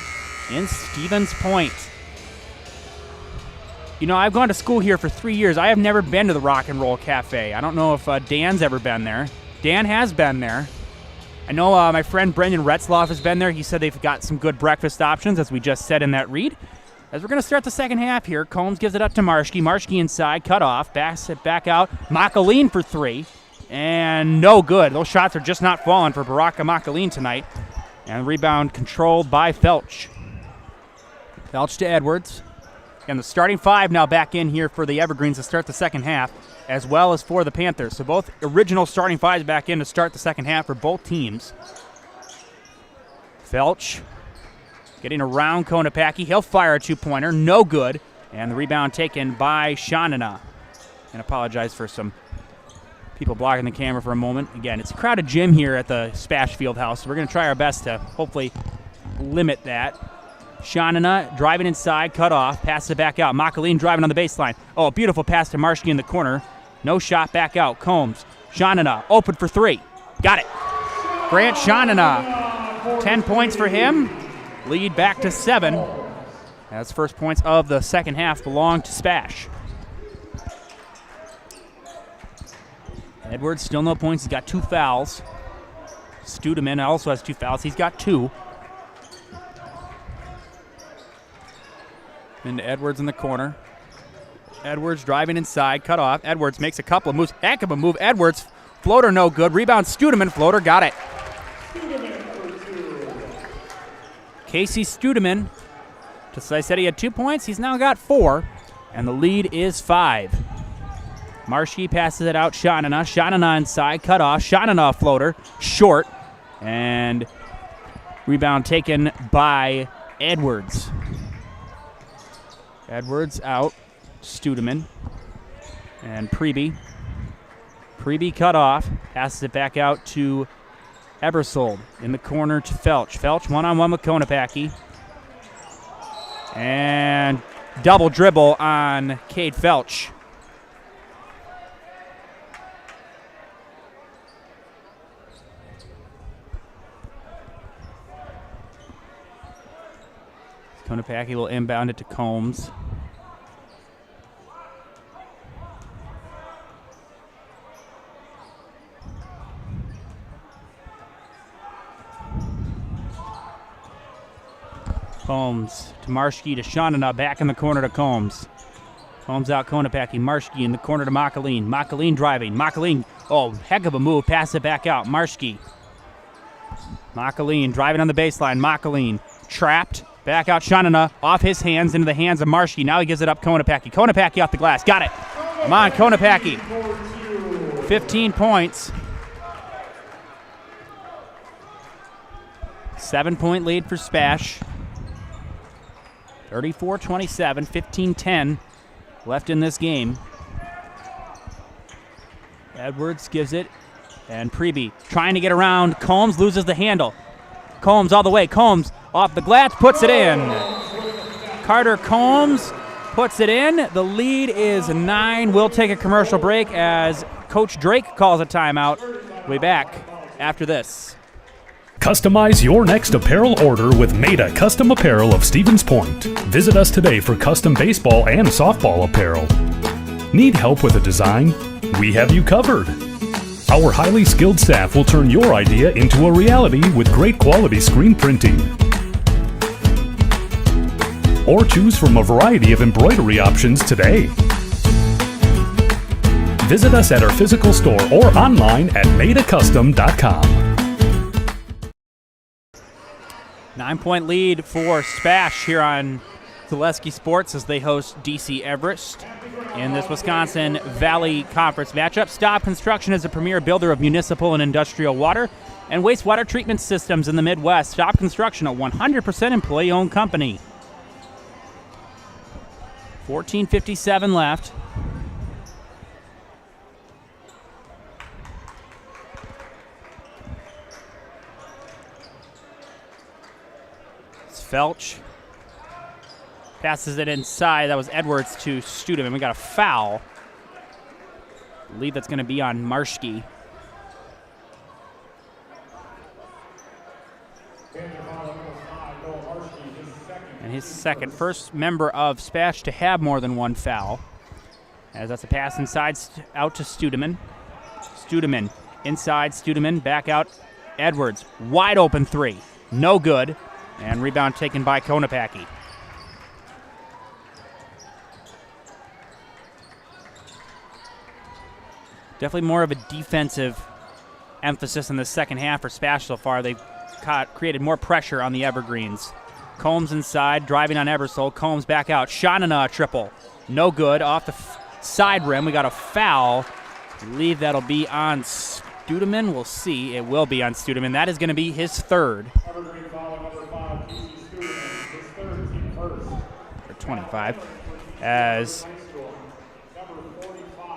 in Stevens Point. You know, I've gone to school here for 3 years. I have never been to the Rock and Roll Cafe. I don't know if Dan's ever been there. Dan has been there. I know my friend Brendan Retzloff has been there. He said they've got some good breakfast options, as we just said in that read. As we're going to start the second half here, Combs gives it up to Marshke. Marshke inside, cut off, backs it back out. Makaleen for 3, and no good. Those shots are just not falling for Baraka Makaleen tonight. And rebound controlled by Felch. Felch to Edwards. And the starting 5 now back in here for the Evergreens to start the second half, as well as for the Panthers. So both original starting 5s back in to start the second half for both teams. Felch getting around Konopacki. He'll fire a 2-pointer. No good. And the rebound taken by Shanana. And apologize for some people blocking the camera for a moment. Again, it's a crowded gym here at the SPASH Fieldhouse, so we're going to try our best to hopefully limit that. Shanana driving inside, cut off, passes it back out. Makaleen driving on the baseline. Oh, a beautiful pass to Marshke in the corner. No shot, back out. Combs. Shanana open for 3. Got it. Grant Shanana. 10 points for him. Lead back to 7. As first points of the second half belong to SPASH. Edwards still no points. He's got 2 fouls. Studeman also has 2 fouls. He's got 2. Into Edwards in the corner. Edwards driving inside, cut off. Edwards makes a couple of moves. Heck of a move. Edwards, floater no good. Rebound Studeman, floater, got it. Casey Studeman, just as I said he had 2 points, he's now got 4, and the lead is 5. Marshke passes it out, Shanana. Shanana inside, cut off. Shanana floater, short, and rebound taken by Edwards. Edwards out, Studeman, and Preby. Preby cut off, passes it back out to Ebersold in the corner to Felch. Felch one-on-one with Konopacki. And double dribble on Cade Felch. Konopacki will inbound it to Combs. Combs to Marshke to Shonana, back in the corner to Combs. Combs out Konopacki, Marshke in the corner to Makaline. Makaline driving. Makaline, heck of a move. Pass it back out. Marshke. Makaline driving on the baseline. Makaline trapped. Back out Shonana, off his hands into the hands of Marshke. Now he gives it up Konopacki. Konopacki off the glass. Got it. Come on, Konopacki. 15 points. 7-point lead for SPASH. 34-27, 15-10 left in this game. Edwards gives it, and Preby trying to get around. Combs loses the handle. Combs all the way. Combs off the glass, puts it in. Carter Combs puts it in. The lead is 9. We'll take a commercial break as Coach Drake calls a timeout. We'll be back after this. Customize your next apparel order with Maida Custom Apparel of Stevens Point. Visit us today for custom baseball and softball apparel. Need help with a design? We have you covered. Our highly skilled staff will turn your idea into a reality with great quality screen printing. Or choose from a variety of embroidery options today. Visit us at our physical store or online at maidacustom.com. 9-point lead for SPASH here on Zaleski Sports as they host DC Everest in this Wisconsin Valley Conference matchup. Staub Construction is a premier builder of municipal and industrial water and wastewater treatment systems in the Midwest. Staub Construction, a 100% employee-owned company. 14:57 left. Felch passes it inside. That was Edwards to Studeman. We got a foul. I believe that's going to be on Marshke. And his second. First member of SPASH to have more than one foul. As that's a pass inside out to Studeman. Studeman inside. Studeman back out. Edwards. Wide open three. No good. And rebound taken by Konopacki. Definitely more of a defensive emphasis in the second half for SPASH so far. They've created more pressure on the Evergreens. Combs inside, driving on Eversole. Combs back out. Shonana triple. No good. Off the side rim. We got a foul. I believe that'll be on Studeman. We'll see. It will be on Studeman. That is going to be his third. 25 as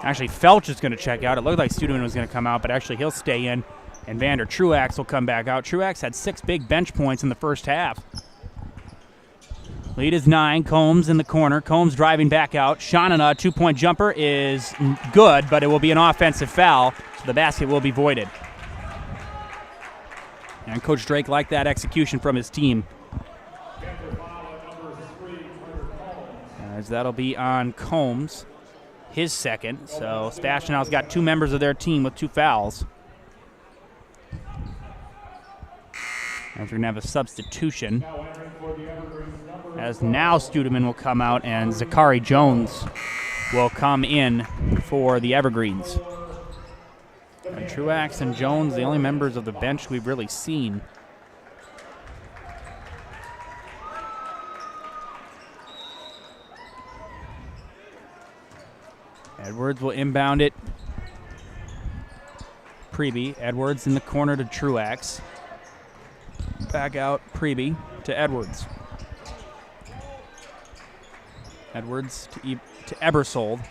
actually Felch is going to check out. It looked like Studeman was going to come out, but actually he'll stay in, and Vander Truax will come back out. Truax had 6 big bench points in the first half. Lead is 9. Combs in the corner. Combs driving back out. Shonana, 2-point jumper is good, but it will be an offensive foul, so the basket will be voided. And Coach Drake liked that execution from his team. As that'll be on Combs, his second. So SPASH now's got 2 members of their team with 2 fouls. And we're going to have a substitution. As now Studeman will come out and Zachary Jones will come in for the Evergreens. And Truax and Jones, the only members of the bench we've really seen. Edwards will inbound it. Preby. Edwards in the corner to Truax. Back out Preby to Edwards. Edwards to Ebersold.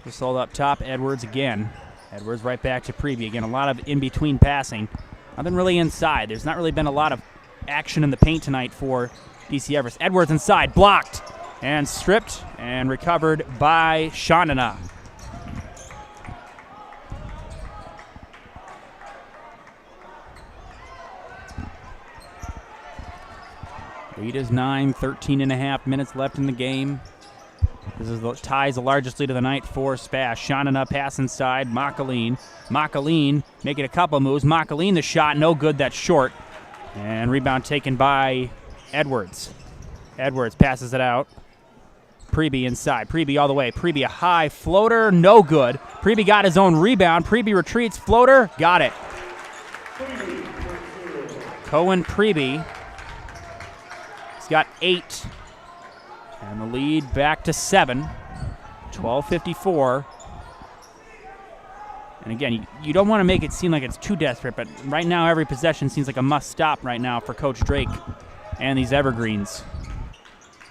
Ebersold up top. Edwards again. Edwards right back to Preby. Again, a lot of in-between passing. Nothing really inside. There's not really been a lot of action in the paint tonight for DC Everest. Edwards inside. Blocked. And stripped and recovered by Shonana. Lead is 9, 13.5 minutes left in the game. This is ties the largest lead of the night for SPASH. Shonana pass inside, Makaline. Makaline making a couple moves. Makaline the shot, no good, that's short. And rebound taken by Edwards. Edwards passes it out. Preby inside. Preby all the way. Preby a high floater, no good. Preby got his own rebound. Preby retreats, floater, got it. Cohen Preby. He's got 8. And the lead back to 7. 12:54. And again, you don't want to make it seem like it's too desperate, but right now every possession seems like a must-stop right now for Coach Drake and these Evergreens.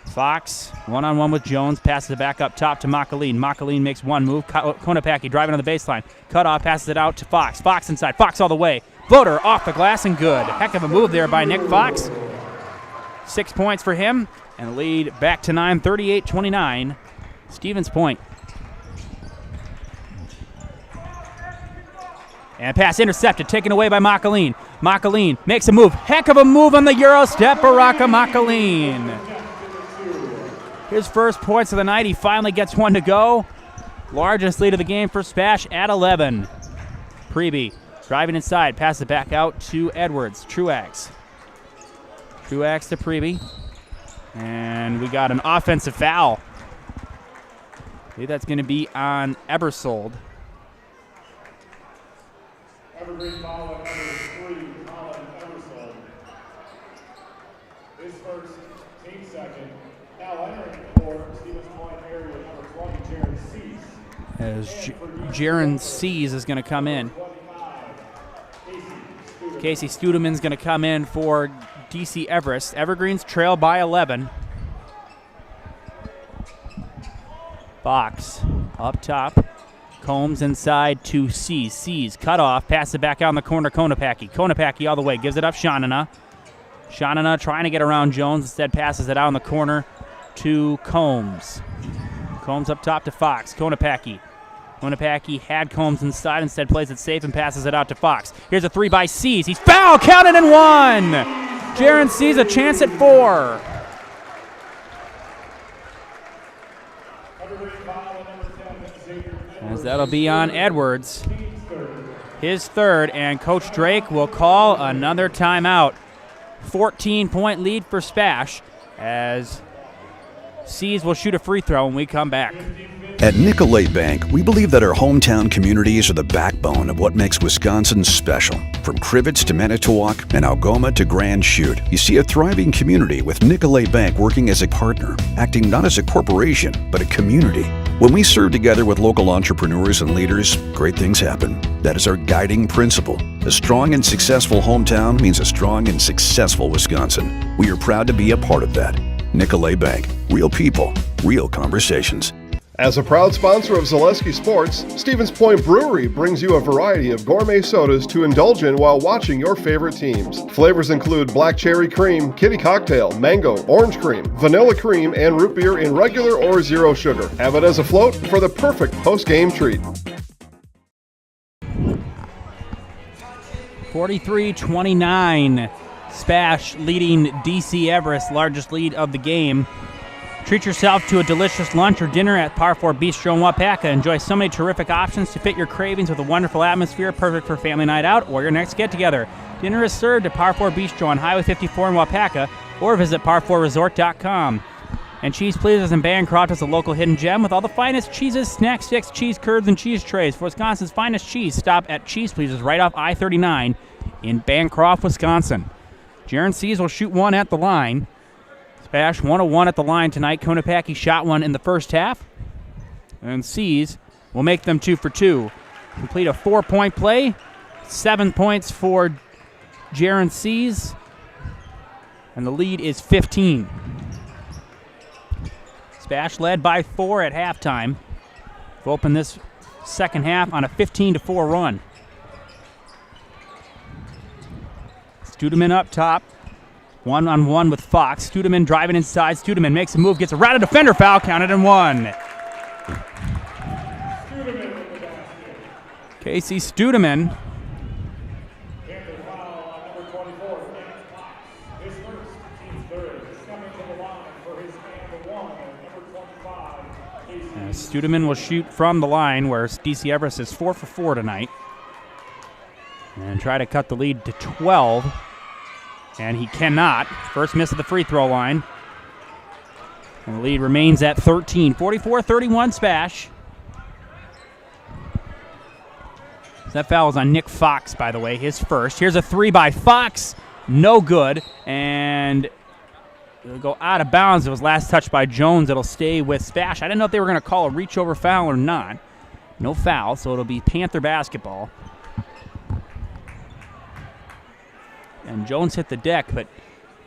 Fox, one-on-one with Jones, passes it back up top to Makaline. Makaline makes one move. Konopacki driving on the baseline. Cut off, passes it out to Fox. Fox inside. Fox all the way. Floater off the glass and good. Heck of a move there by Nick Fox. 6 points for him, and the lead back to 9, 38-29. Stevens Point. And pass intercepted, taken away by Makaline. Makaline makes a move. Heck of a move on the Euro step, Baraka Makaline. His first points of the night. He finally gets one to go. Largest lead of the game for SPASH at 11. Preby driving inside, pass it back out to Edwards. Truax. Truax to Preby. And we got an offensive foul. I think that's going to be on Ebersold. Evergreen foul at number 3, Colin Eversold. His first, team second. Now entering for Stevens Point area number 20, Jaron Sees. As Jaron Sees is going to come in. Casey Studeman's going to come in for DC Everest. Evergreens trail by 11. Fox up top. Combs inside to Sees. Sees cut off. Pass it back out in the corner. Konopacki. Konopacki all the way. Gives it up Shanana. Shanana trying to get around Jones. Instead passes it out in the corner to Combs. Combs up top to Fox. Konopacki. Konopacki had Combs inside. Instead plays it safe and passes it out to Fox. Here's a 3 by Sees. He's fouled. Counted and 1. Jaron Sees a chance at 4. As that'll be on Edwards. His third, and Coach Drake will call another timeout. 14-point lead for SPASH as Sees will shoot a free throw when we come back. At Nicolay Bank, we believe that our hometown communities are the backbone of what makes Wisconsin special. From Crivets to Manitowoc and Algoma to Grand Chute, you see a thriving community with Nicolay Bank working as a partner, acting not as a corporation, but a community. When we serve together with local entrepreneurs and leaders, great things happen. That is our guiding principle. A strong and successful hometown means a strong and successful Wisconsin. We are proud to be a part of that. Nicolay Bank. Real people, real conversations. As a proud sponsor of Zaleski Sports, Stevens Point Brewery brings you a variety of gourmet sodas to indulge in while watching your favorite teams. Flavors include black cherry cream, kitty cocktail, mango, orange cream, vanilla cream, and root beer in regular or zero sugar. Have it as a float for the perfect post-game treat. 43-29. SPASH leading DC Everest, largest lead of the game. Treat yourself to a delicious lunch or dinner at Par 4 Bistro in Wapaka. Enjoy so many terrific options to fit your cravings with a wonderful atmosphere, perfect for family night out or your next get-together. Dinner is served at Par 4 Bistro on Highway 54 in Wapaka, or visit par4resort.com. And Cheese Pleasers in Bancroft is a local hidden gem with all the finest cheeses, snack sticks, cheese curds, and cheese trays. For Wisconsin's finest cheese, stop at Cheese Pleasers right off I-39 in Bancroft, Wisconsin. Jaron Sees will shoot one at the line. SPASH 101 at the line tonight. Konopacki shot one in the first half. And Sees will make them 2 for 2. Complete a 4-point play. 7 points for Jaron Sees. And the lead is 15. SPASH led by 4 at halftime. We'll open this second half on a 15-4 run. Studeman up top. One-on-one with Fox. Studeman driving inside. Studeman makes a move, gets a routed defender foul, counted and 1. Casey Studeman. Studeman will shoot from the line, where DC Everest is 4 for 4 tonight. And try to cut the lead to 12. And he cannot. First miss at the free throw line. And the lead remains at 13. 44-31 SPASH. That foul was on Nick Fox, by the way, his first. Here's a three by Fox. No good. And it'll go out of bounds. It was last touched by Jones. It'll stay with SPASH. I didn't know if they were going to call a reach over foul or not. No foul, so it'll be Panther basketball. And Jones hit the deck, but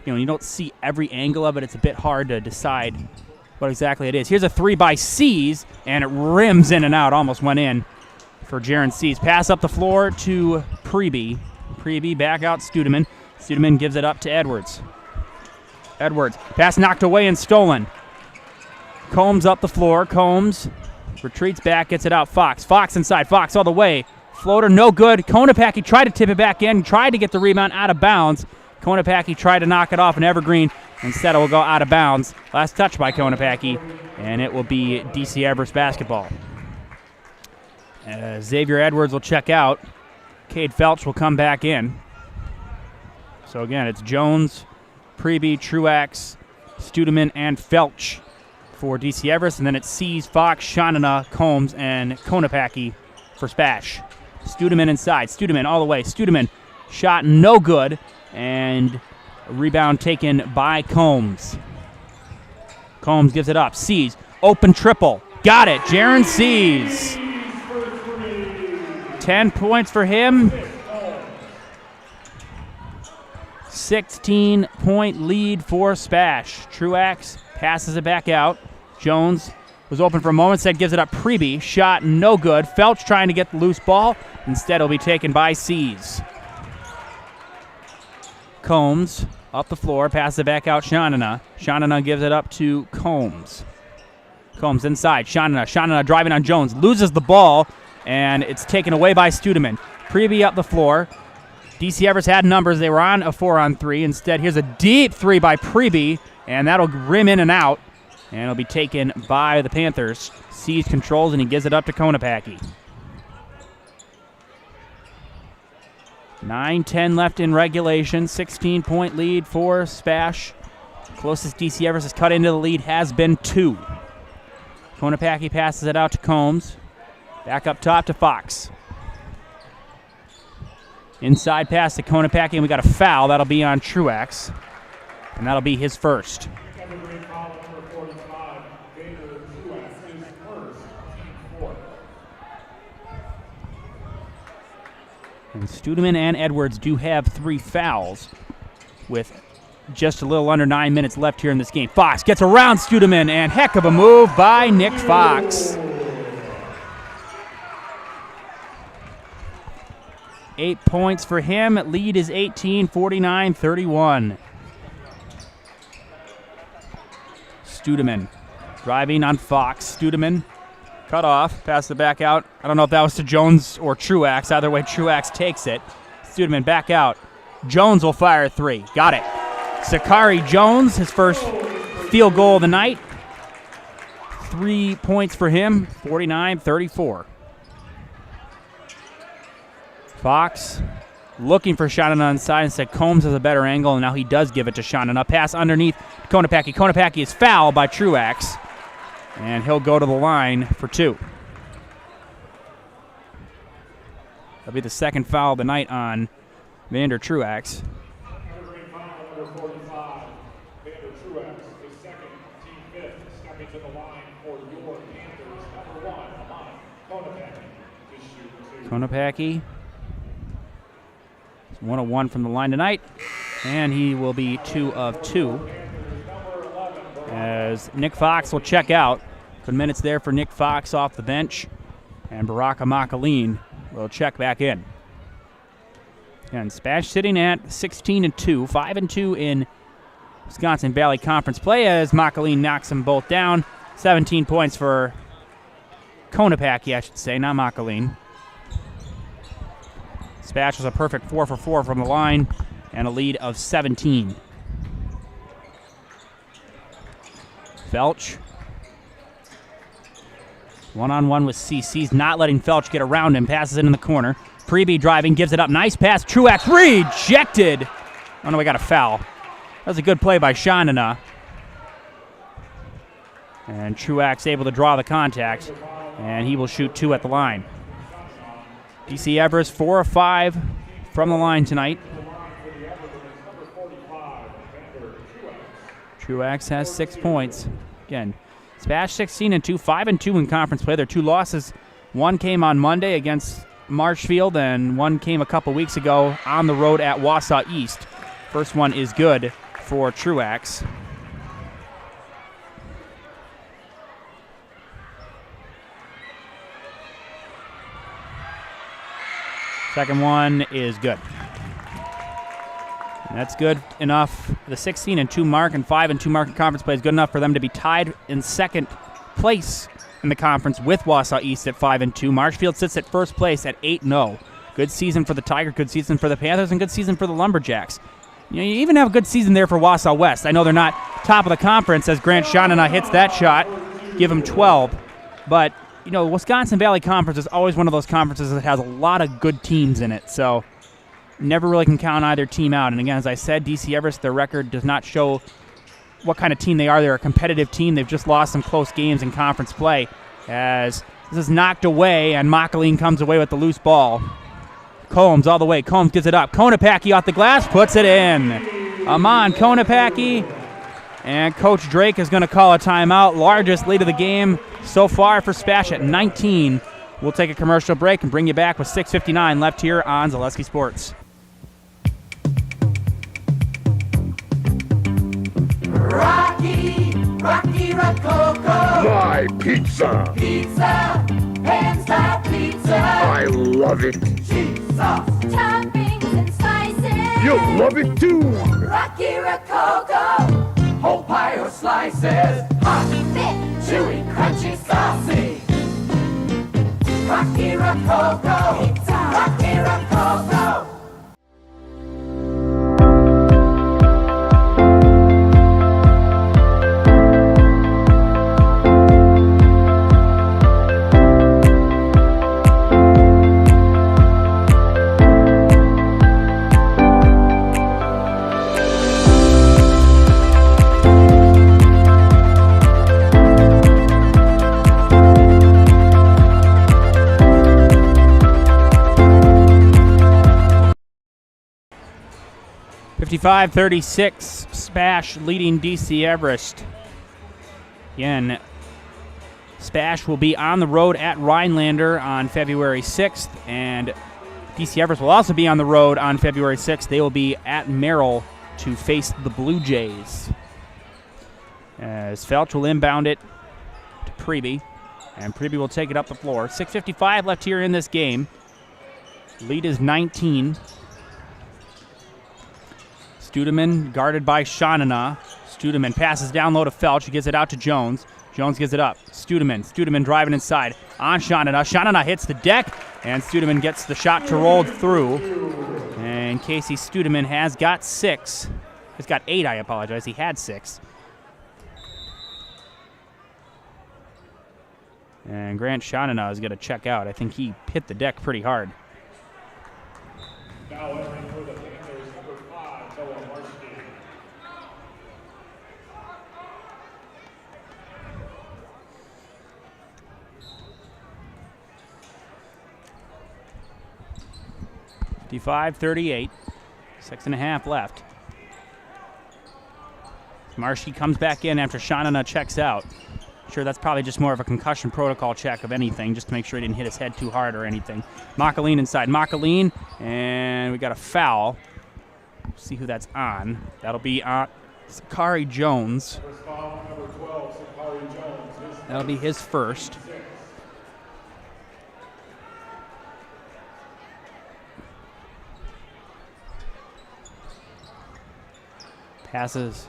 you don't see every angle of it. It's a bit hard to decide what exactly it is. Here's a three by Seas, and it rims in and out. Almost went in for Jaron Seas. Pass up the floor to Preby. Preby back out Studeman. Studeman gives it up to Edwards. Edwards. Pass knocked away and stolen. Combs up the floor. Combs retreats back, gets it out. Fox. Fox inside. Fox all the way. Floater no good. Konopacki tried to tip it back in. Tried to get the rebound out of bounds. Konopacki tried to knock it off an Evergreen. Instead it will go out of bounds. Last touch by Konopacki. And it will be DC Everest basketball. Xavier Edwards will check out. Cade Felch will come back in. So again, it's Jones, Preby, Truax, Studeman, and Felch for DC Everest. And then it's Seas, Fox, Shanana, Combs, and Konopacki for SPASH. Studeman inside. Studeman all the way. Studeman shot no good. And a rebound taken by Combs. Combs gives it up. Seas, open triple. Got it. Jaron Seas. 10 points for him. 16-point lead for SPASH. Truax passes it back out. Jones was open for a moment, said gives it up. Preby, shot no good. Felch trying to get the loose ball. Instead, it'll be taken by Seas. Combs up the floor, passes it back out. Shanana. Shanana gives it up to Combs. Combs inside. Shanana driving on Jones. Loses the ball. And it's taken away by Studeman. Preby up the floor. DC Everest had numbers. They were on a 4-on-3. Instead, here's a deep three by Preby, and that'll rim in and out. And it'll be taken by the Panthers. Sees controls, and he gives it up to Konopacki. 9:10 left in regulation. 16-point lead for SPASH. Closest DC Everest has cut into the lead has been 2. Konopacki passes it out to Combs. Back up top to Fox. Inside pass to Konopacki, and we got a foul. That'll be on Truax, and that'll be his first. And Studeman and Edwards do have 3 fouls with just a little under 9 minutes left here in this game. Fox gets around Studeman, and heck of a move by Nick Fox. 8 points for him. Lead is 18, 49-31. Studeman driving on Fox. Studeman cut off, pass it back out. I don't know if that was to Jones or Truax. Either way, Truax takes it. Studeman back out. Jones will fire a 3. Got it. Sakari Jones, his first field goal of the night. 3 points for him, 49-34. Fox looking for Shanana inside and said Combs has a better angle, and now he does give it to Shanana. Pass underneath Konopacki. Konopacki is fouled by Truax, and he'll go to the line for 2. That'll be the second foul of the night on Vander Truax. Konopacki. 1 of 1 from the line tonight, and he will be 2 of 2 as Nick Fox will check out. Good minutes there for Nick Fox off the bench, and Baraka Makaleen will check back in. And SPASH sitting at 16-2, 5-2 in Wisconsin Valley Conference play as Makaleen knocks them both down. 17 points for Konopacki, I should say, not Makaleen. SPASH was a perfect 4 for 4 from the line and a lead of 17. Felch. One-on-one with CC's not letting Felch get around him. Passes it in the corner. Preby driving, gives it up. Nice pass. Truax rejected. Oh, no, we got a foul. That was a good play by Shanana. And Truax able to draw the contact, and he will shoot 2 at the line. DC Everest 4 of 5 from the line tonight. Truax has 6 points. Again, SPASH 16-2, 5-2 in conference play. Their 2 losses, one came on Monday against Marshfield, and one came a couple weeks ago on the road at Wausau East. First one is good for Truax. Second one is good. And that's good enough. The 16-2 mark and 5-2 mark in conference play is good enough for them to be tied in second place in the conference with Wausau East at 5-2. Marshfield sits at first place at 8-0. Good season for the Tigers, good season for the Panthers, and good season for the Lumberjacks. You even have a good season there for Wausau West. I know they're not top of the conference as Grant Shanana hits that shot, give him 12. But, Wisconsin Valley Conference is always one of those conferences that has a lot of good teams in it. So never really can count either team out. And again, as I said, DC Everest, their record does not show what kind of team they are. They're a competitive team. They've just lost some close games in conference play as this is knocked away and Makaline comes away with the loose ball. Combs all the way. Combs gives it up. Konopacki off the glass, puts it in. Amon Konopacki. And Coach Drake is going to call a timeout. Largest lead of the game so far for SPASH at 19. We'll take a commercial break and bring you back with 6:59 left here on Zaleski Sports. Rocky Rococo. My pizza. Pizza. Hand-style pizza. I love it. Cheese sauce. Toppings and slices. You'll love it too. Rocky Rococo. Whole pie or slices. Hot, thick, chewy, crunchy, saucy. Rocky Rococo. Pizza. Rocky Rococo. .55-36, SPASH leading DC Everest. Again, SPASH will be on the road at Rhinelander on February 6th, and DC Everest will also be on the road on February 6th. They will be at Merrill to face the Blue Jays. As Felch will inbound it to Preby, and Preby will take it up the floor. 6:55 left here in this game. Lead is 19. Studeman guarded by Shanana. Studeman passes down low to Felch. He gives it out to Jones. Jones gives it up. Studeman driving inside on Shanana. Shanana hits the deck, and Studeman gets the shot to roll through. And Casey Studeman has got 6. He's got 8, I apologize. He had 6. And Grant Shanana is going to check out. I think he hit the deck pretty hard. Now entering for the Panthers, number 5, Noah Marshke. .55-38, 6.5 left. Marshke comes back in after Shanana checks out. Sure, that's probably just more of a concussion protocol check of anything, just to make sure he didn't hit his head too hard or anything. Makaline inside. Makaline, and we got a foul. See who that's on. That'll be on Sakari Jones. That'll be his first. Passes.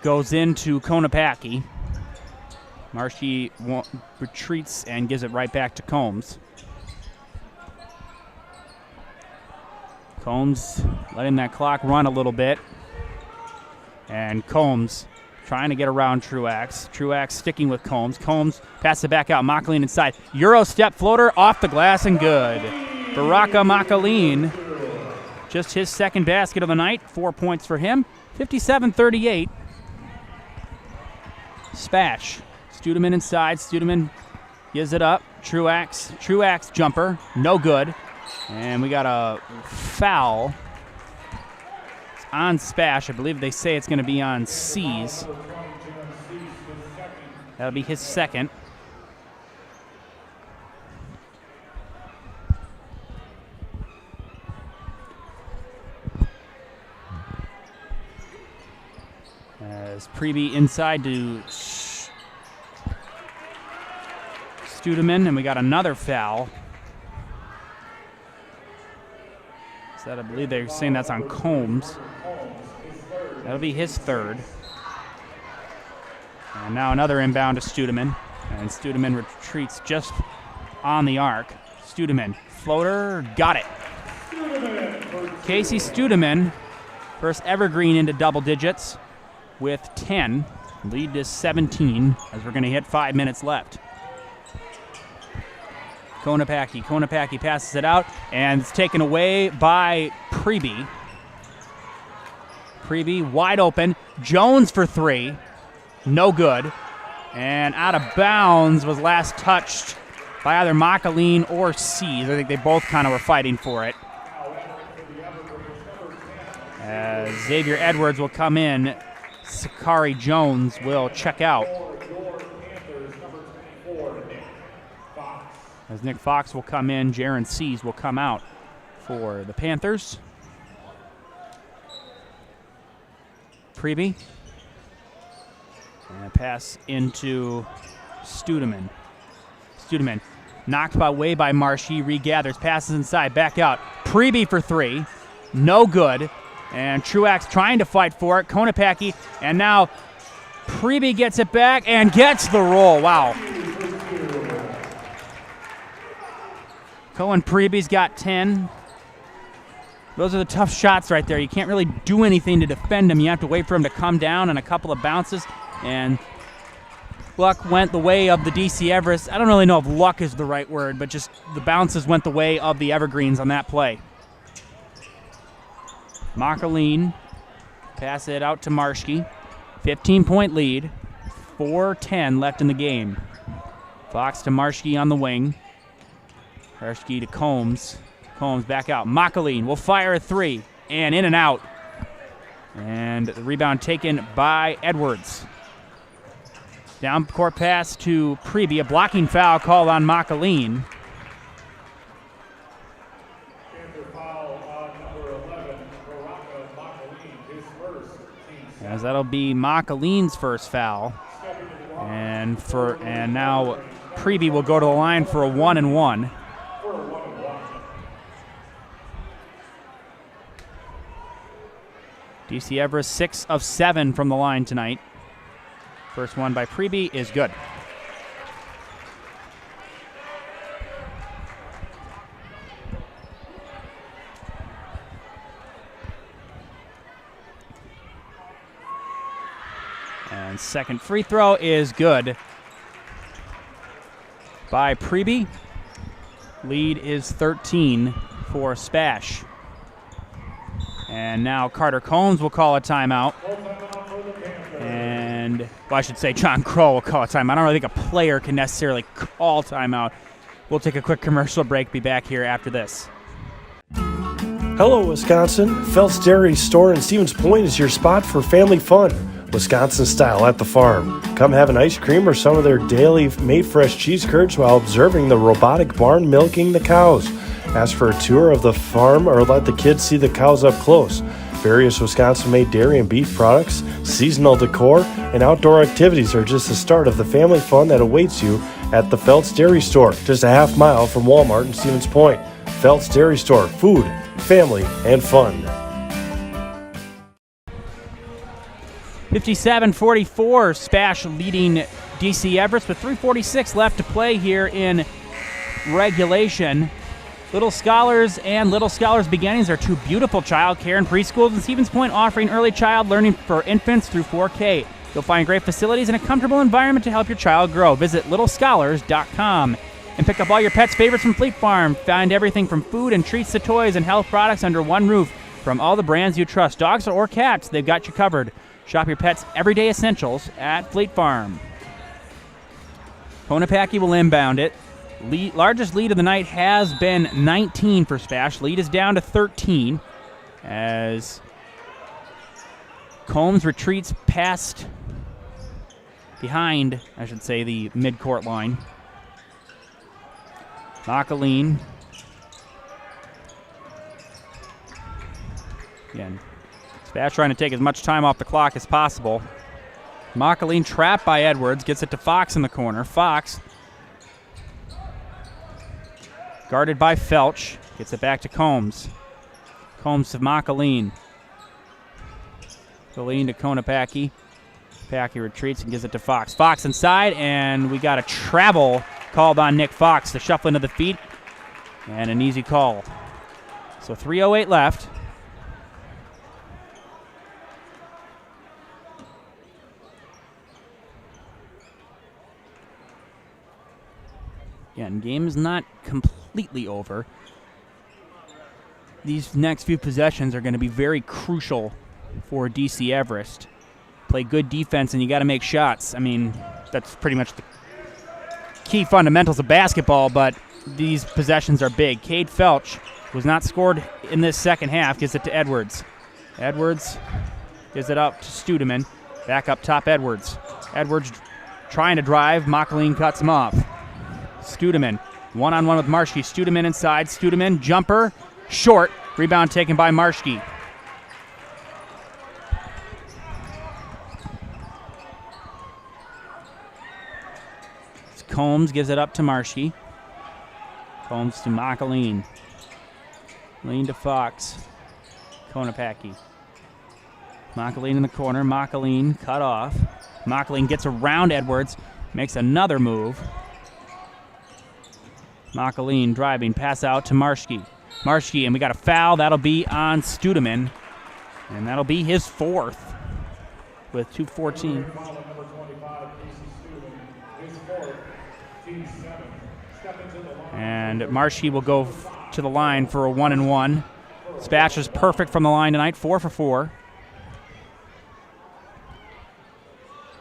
Goes into Konopacki. Marshke retreats and gives it right back to Combs. Combs letting that clock run a little bit. And Combs trying to get around Truax. Truax sticking with Combs. Combs passes it back out. Makaline inside. Euro step floater off the glass and good. Baraka Makaline Just his second basket of the night. 4 points for him. 57-38. SPASH. Studeman inside. Studeman gives it up. Truax jumper. No good. And we got a foul. It's on SPASH. I believe they say it's going to be on C's. That'll be his second. As Preby inside to Studeman, and we got another foul. So that, I believe they're saying that's on Combs. That'll be his third. And now another inbound to Studeman, and Studeman retreats just on the arc. Studeman, floater, got it. Casey Studeman, first Evergreen into double digits with 10. Lead to 17 as we're going to hit 5 minutes left. Konopacki passes it out, and it's taken away by Preby. Preby wide open. Jones for three. No good. And out of bounds was last touched by either Makaline or C's. I think they both kind of were fighting for it. As Xavier Edwards will come in, Sakari Jones will check out. As Nick Fox will come in, Jaron C's will come out for the Panthers. Preby. And a pass into Studeman. Studeman knocked away by Marshy, regathers, passes inside, back out. Preby for three, no good. And Truax trying to fight for it. Konopacki, and now Preby gets it back and gets the roll. Wow. Cohen Preby's got 10. Those are the tough shots right there. You can't really do anything to defend him. You have to wait for him to come down and a couple of bounces. And luck went the way of the DC Everest. I don't really know if luck is the right word, but just the bounces went the way of the Evergreens on that play. Makaline, pass it out to Marshke. 15-point lead. 4:10 left in the game. Fox to Marshke on the wing. Marshke to Combs. Combs back out. Makaline will fire a three. And in and out. And the rebound taken by Edwards. Down court pass to Preby. A blocking foul called on Makaline. As that'll be Makaline's first foul. And now Preby will go to the line for a 1-and-1. DC Everest 6 of 7 from the line tonight. First one by Preby is good. And second free throw is good by Preby. Lead is 13 for SPASH. And now Carter Combs will call a timeout. And, well, I should say John Crow will call a timeout. I don't really think a player can necessarily call timeout. We'll take a quick commercial break. Be back here after this. Hello, Wisconsin. Phelps Dairy Store in Stevens Point is your spot for family fun. Wisconsin style at the farm. Come have an ice cream or some of their daily made fresh cheese curds while observing the robotic barn milking the cows. Ask for a tour of the farm or let the kids see the cows up close. Various Wisconsin-made dairy and beef products, seasonal decor, and outdoor activities are just the start of the family fun that awaits you at the Phelps Dairy Store, just a half mile from Walmart in Stevens Point. Phelps Dairy Store, food, family, and fun. 57-44, SPASH leading DC Everest with 3:46 left to play here in regulation. Little Scholars and Little Scholars Beginnings are two beautiful child care and preschools in Stevens Point offering early child learning for infants through 4K. You'll find great facilities and a comfortable environment to help your child grow. Visit littlescholars.com and pick up all your pet's favorites from Fleet Farm. Find everything from food and treats to toys and health products under one roof. From all the brands you trust, dogs or cats, they've got you covered. Shop your pets' everyday essentials at Fleet Farm. Konopaki will inbound it. Largest lead of the night has been 19 for SPASH. Lead is down to 13 as Combs retreats behind, I should say, the midcourt line. Makaline. Again, SPASH trying to take as much time off the clock as possible. Makaline trapped by Edwards, gets it to Fox in the corner. Fox, guarded by Felch, gets it back to Combs. Combs to Makaline. Galeen to Konopaki. Paki retreats and gives it to Fox. Fox inside, and we got a travel called on Nick Fox. The shuffling of the feet, and an easy call. So 3:08 left. Again, game is not completely over. These next few possessions are going to be very crucial for DC Everest. Play good defense, and you got to make shots. I mean, that's pretty much the key fundamentals of basketball, but these possessions are big. Cade Felch, who's not scored in this second half, gives it to Edwards. Edwards gives it up to Studeman. Back up top, Edwards. Edwards trying to drive. Makaline cuts him off. Studeman, one-on-one with Marschke. Studeman inside. Studeman, jumper, short. Rebound taken by Marschke. Combs gives it up to Marschke. Combs to Makaline. Lean to Fox. Konopaki. Makaline in the corner. Makaline cut off. Makaline gets around Edwards. Makes another move. Makaline driving. Pass out to Marschke. Marschke, and we got a foul. That'll be on Studeman. And that'll be his fourth with 2:14. And Marschke will go to the line for a 1-and-1. SPASH is perfect from the line tonight, 4 for 4.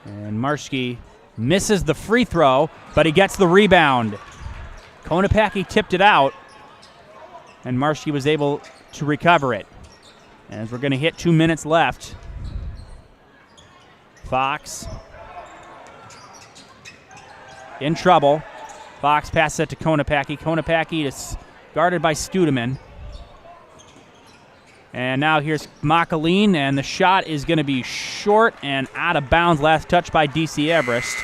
And Marschke misses the free throw, but he gets the rebound. Konopaki tipped it out, and Marschke was able to recover it. As we're going to hit 2 minutes left. Fox in trouble. Fox passes it to Konopaki. Konopaki is guarded by Studeman. And now here's Makaline, and the shot is going to be short and out of bounds. Last touch by DC Everest.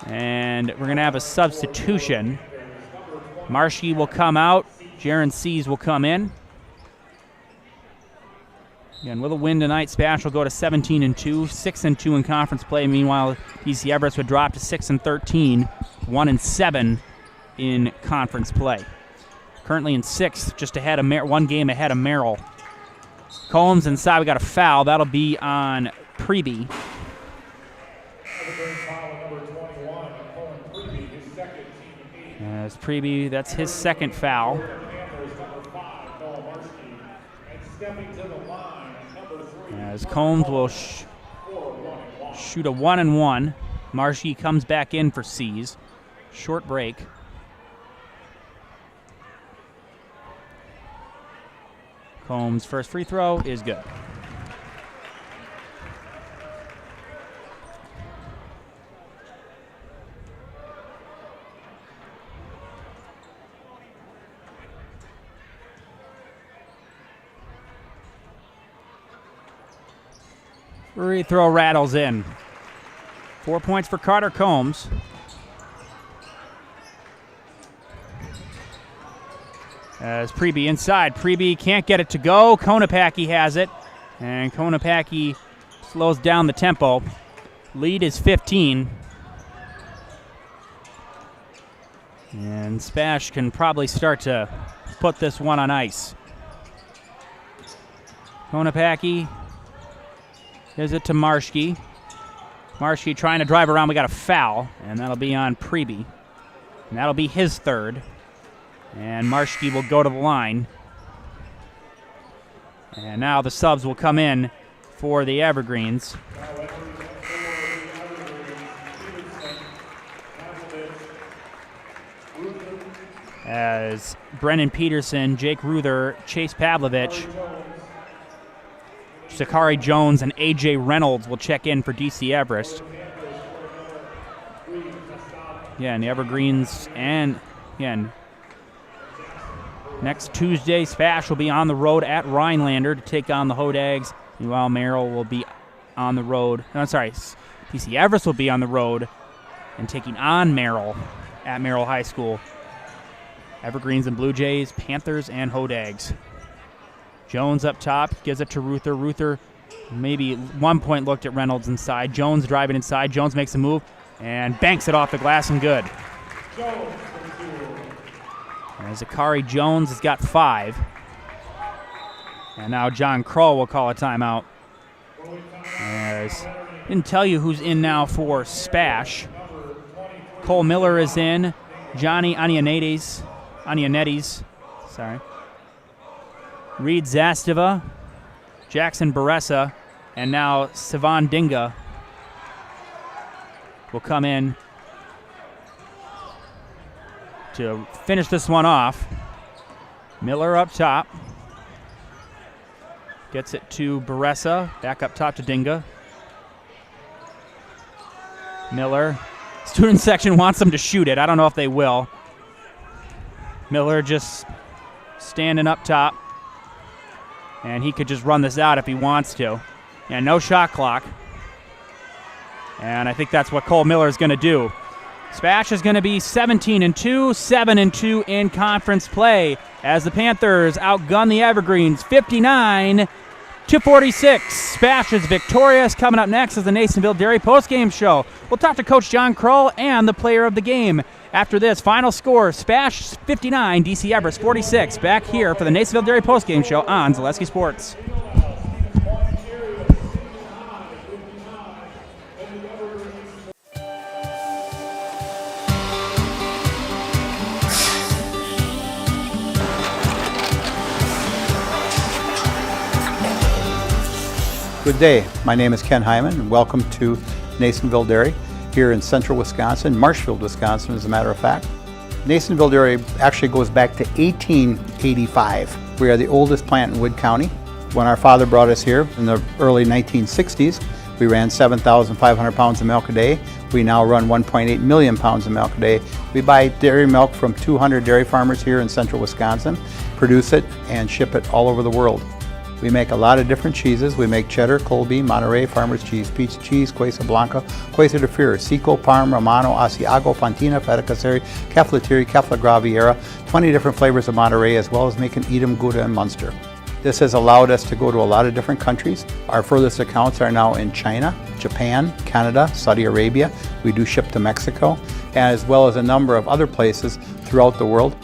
And we're going to have a substitution. Marschke will come out. Jaron Seas will come in. Again, with a win tonight, SPASH will go to 17-2, 6-2 in conference play. Meanwhile, DC Everest would drop to 6-13, 1-7 in conference play. Currently in 6th, just ahead of one game ahead of Merrill. Combs inside, we got a foul. That'll be on Preby. As Preby, that's his second foul. As Combs will shoot a 1-and-1. Marschke comes back in for Seas. Short break. Combs' first free throw is good. Free throw rattles in. 4 points for Carter Combs. As Preby inside. Preby can't get it to go. Konopaki has it. And Konopaki slows down the tempo. Lead is 15. And SPASH can probably start to put this one on ice. Konopaki gives it to Marschke. Marschke trying to drive around. We got a foul, and that'll be on Preby. And that'll be his third. And Marschke will go to the line. And now the subs will come in for the Evergreens. As Brennan Peterson, Jake Ruther, Chase Pavlovich, Sakari Jones, and A.J. Reynolds will check in for DC Everest. Yeah, and the Evergreens, and again, next Tuesday, SPASH will be on the road at Rhinelander to take on the Hodags. Meanwhile, Merrill will be on the road. No, I'm sorry, DC Everest will be on the road and taking on Merrill at Merrill High School. Evergreens and Blue Jays, Panthers and Hodags. Jones up top, gives it to Ruther. Ruther maybe 1 point looked at Reynolds inside. Jones driving inside. Jones makes a move and banks it off the glass and good. And Zachary Jones has got 5. And now John Kroll will call a timeout. As didn't tell you who's in now for SPASH. Cole Miller is in. Johnny Anianedes. Reed Zastava, Jackson Baressa, and now Sivan Dinga will come in to finish this one off. Miller up top. Gets it to Baressa, back up top to Dinga. Miller. Student section wants them to shoot it. I don't know if they will. Miller just standing up top. And he could just run this out if he wants to. And no shot clock. And I think that's what Cole Miller is going to do. SPASH is going to be 17-2, 7-2 in conference play as the Panthers outgun the Evergreens 59-46. SPASH is victorious. Coming up next is the Nasonville Dairy postgame show. We'll talk to Coach John Kroll and the player of the game. After this, final score, SPASH 59, DC Everest 46. Back here for the Nasonville Dairy postgame show on Zaleski Sports. Good day. My name is Ken Hyman, and welcome to Nasonville Dairy here in central Wisconsin, Marshfield, Wisconsin, as a matter of fact. Nasonville Dairy actually goes back to 1885. We are the oldest plant in Wood County. When our father brought us here in the early 1960s, we ran 7,500 pounds of milk a day. We now run 1.8 million pounds of milk a day. We buy dairy milk from 200 dairy farmers here in central Wisconsin, produce it, and ship it all over the world. We make a lot of different cheeses. We make cheddar, Colby, Monterey, Farmer's Cheese, Pizza Cheese, Quesa Blanca, Quesa de Freer, Seco, Parm, Romano, Asiago, Fontina, Feta Caseri, Keflatiri, Kefla Graviera, 20 different flavors of Monterey, as well as making Edam, Gouda, and Munster. This has allowed us to go to a lot of different countries. Our furthest accounts are now in China, Japan, Canada, Saudi Arabia. We do ship to Mexico, as well as a number of other places throughout the world.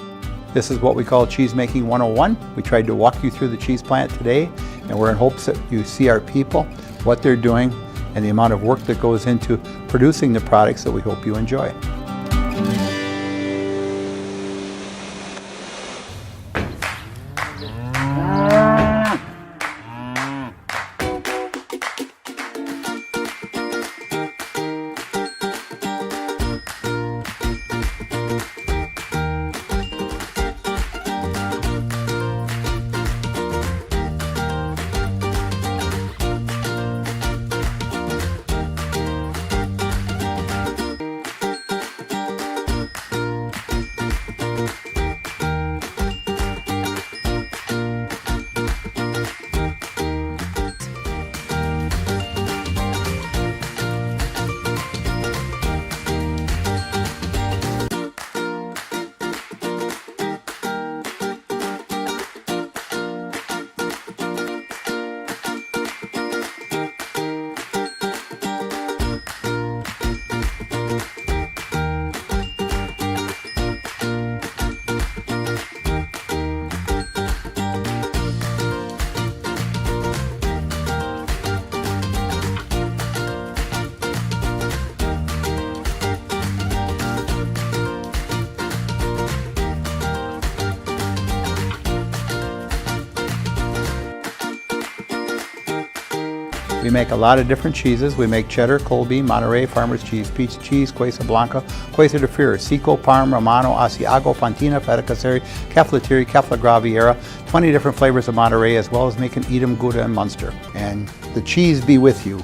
This is what we call Cheese Making 101. We tried to walk you through the cheese plant today, and we're in hopes that you see our people, what they're doing, and the amount of work that goes into producing the products that we hope you enjoy. We make a lot of different cheeses. We make cheddar, Colby, Monterey, Farmer's Cheese, Pizza Cheese, Quesa Blanca, Quesa de Fir, Seco, Parm, Romano, Asiago, Fontina, Feta Caseri, Caflateri, Cafla Graviera, 20 different flavors of Monterey, as well as making Edam, Gouda, and Munster. And the cheese be with you.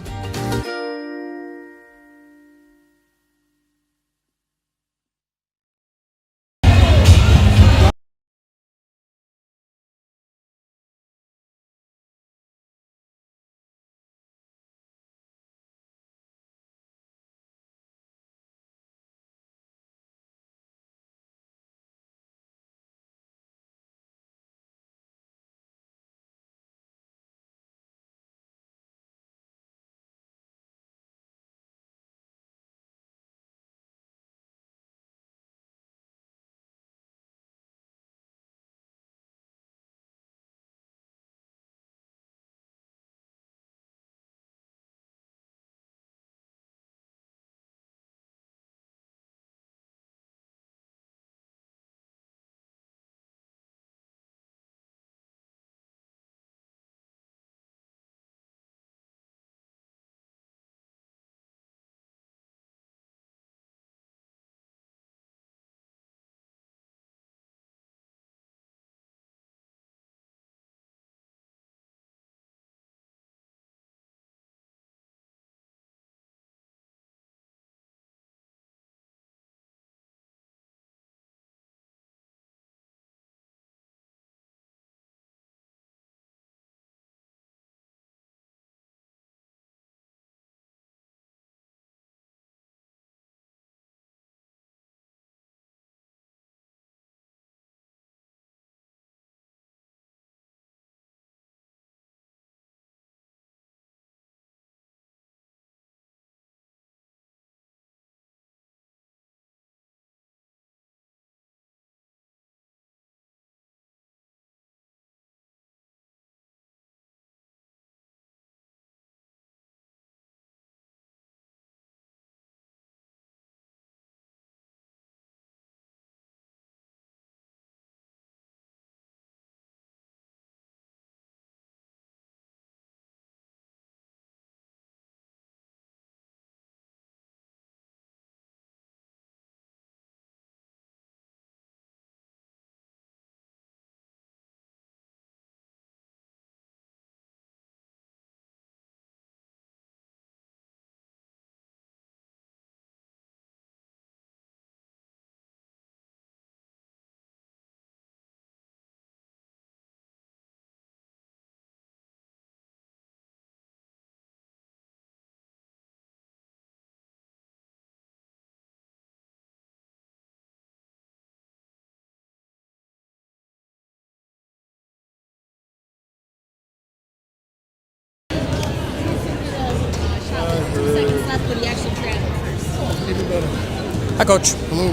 Hi, Coach. Hello.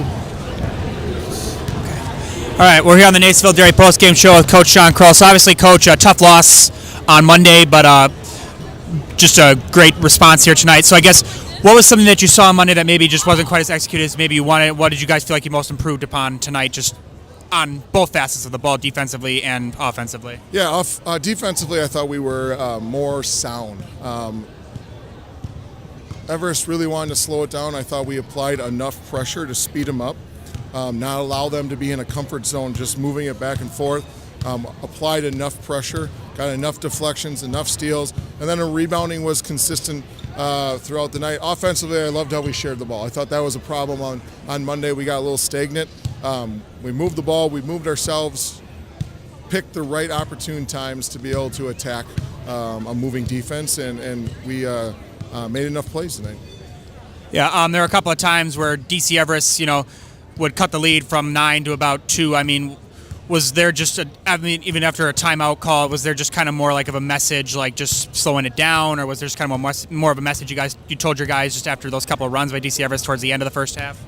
All right, we're here on the Nacenville Dairy post-game show with Coach Sean Krause. Obviously, Coach, a tough loss on Monday, but just a great response here tonight. So I guess, what was something that you saw on Monday that maybe just wasn't quite as executed as maybe you wanted? What did you guys feel like you most improved upon tonight, just on both facets of the ball, defensively and offensively? Yeah, defensively, I thought we were more sound. Everest really wanted to slow it down. I thought we applied enough pressure to speed them up, not allow them to be in a comfort zone, just moving it back and forth. Applied enough pressure, got enough deflections, enough steals, and then our rebounding was consistent throughout the night. Offensively, I loved how we shared the ball. I thought that was a problem on Monday. We got a little stagnant. We moved the ball, we moved ourselves, picked the right opportune times to be able to attack a moving defense, and we made enough plays tonight. Yeah, there were a couple of times where DC Everest, would cut the lead from 9 to about 2. I mean, was there just even after a timeout call, was there just kind of more like of a message, like just slowing it down, or was there just kind of more of a message you told your guys just after those couple of runs by DC Everest towards the end of the first half?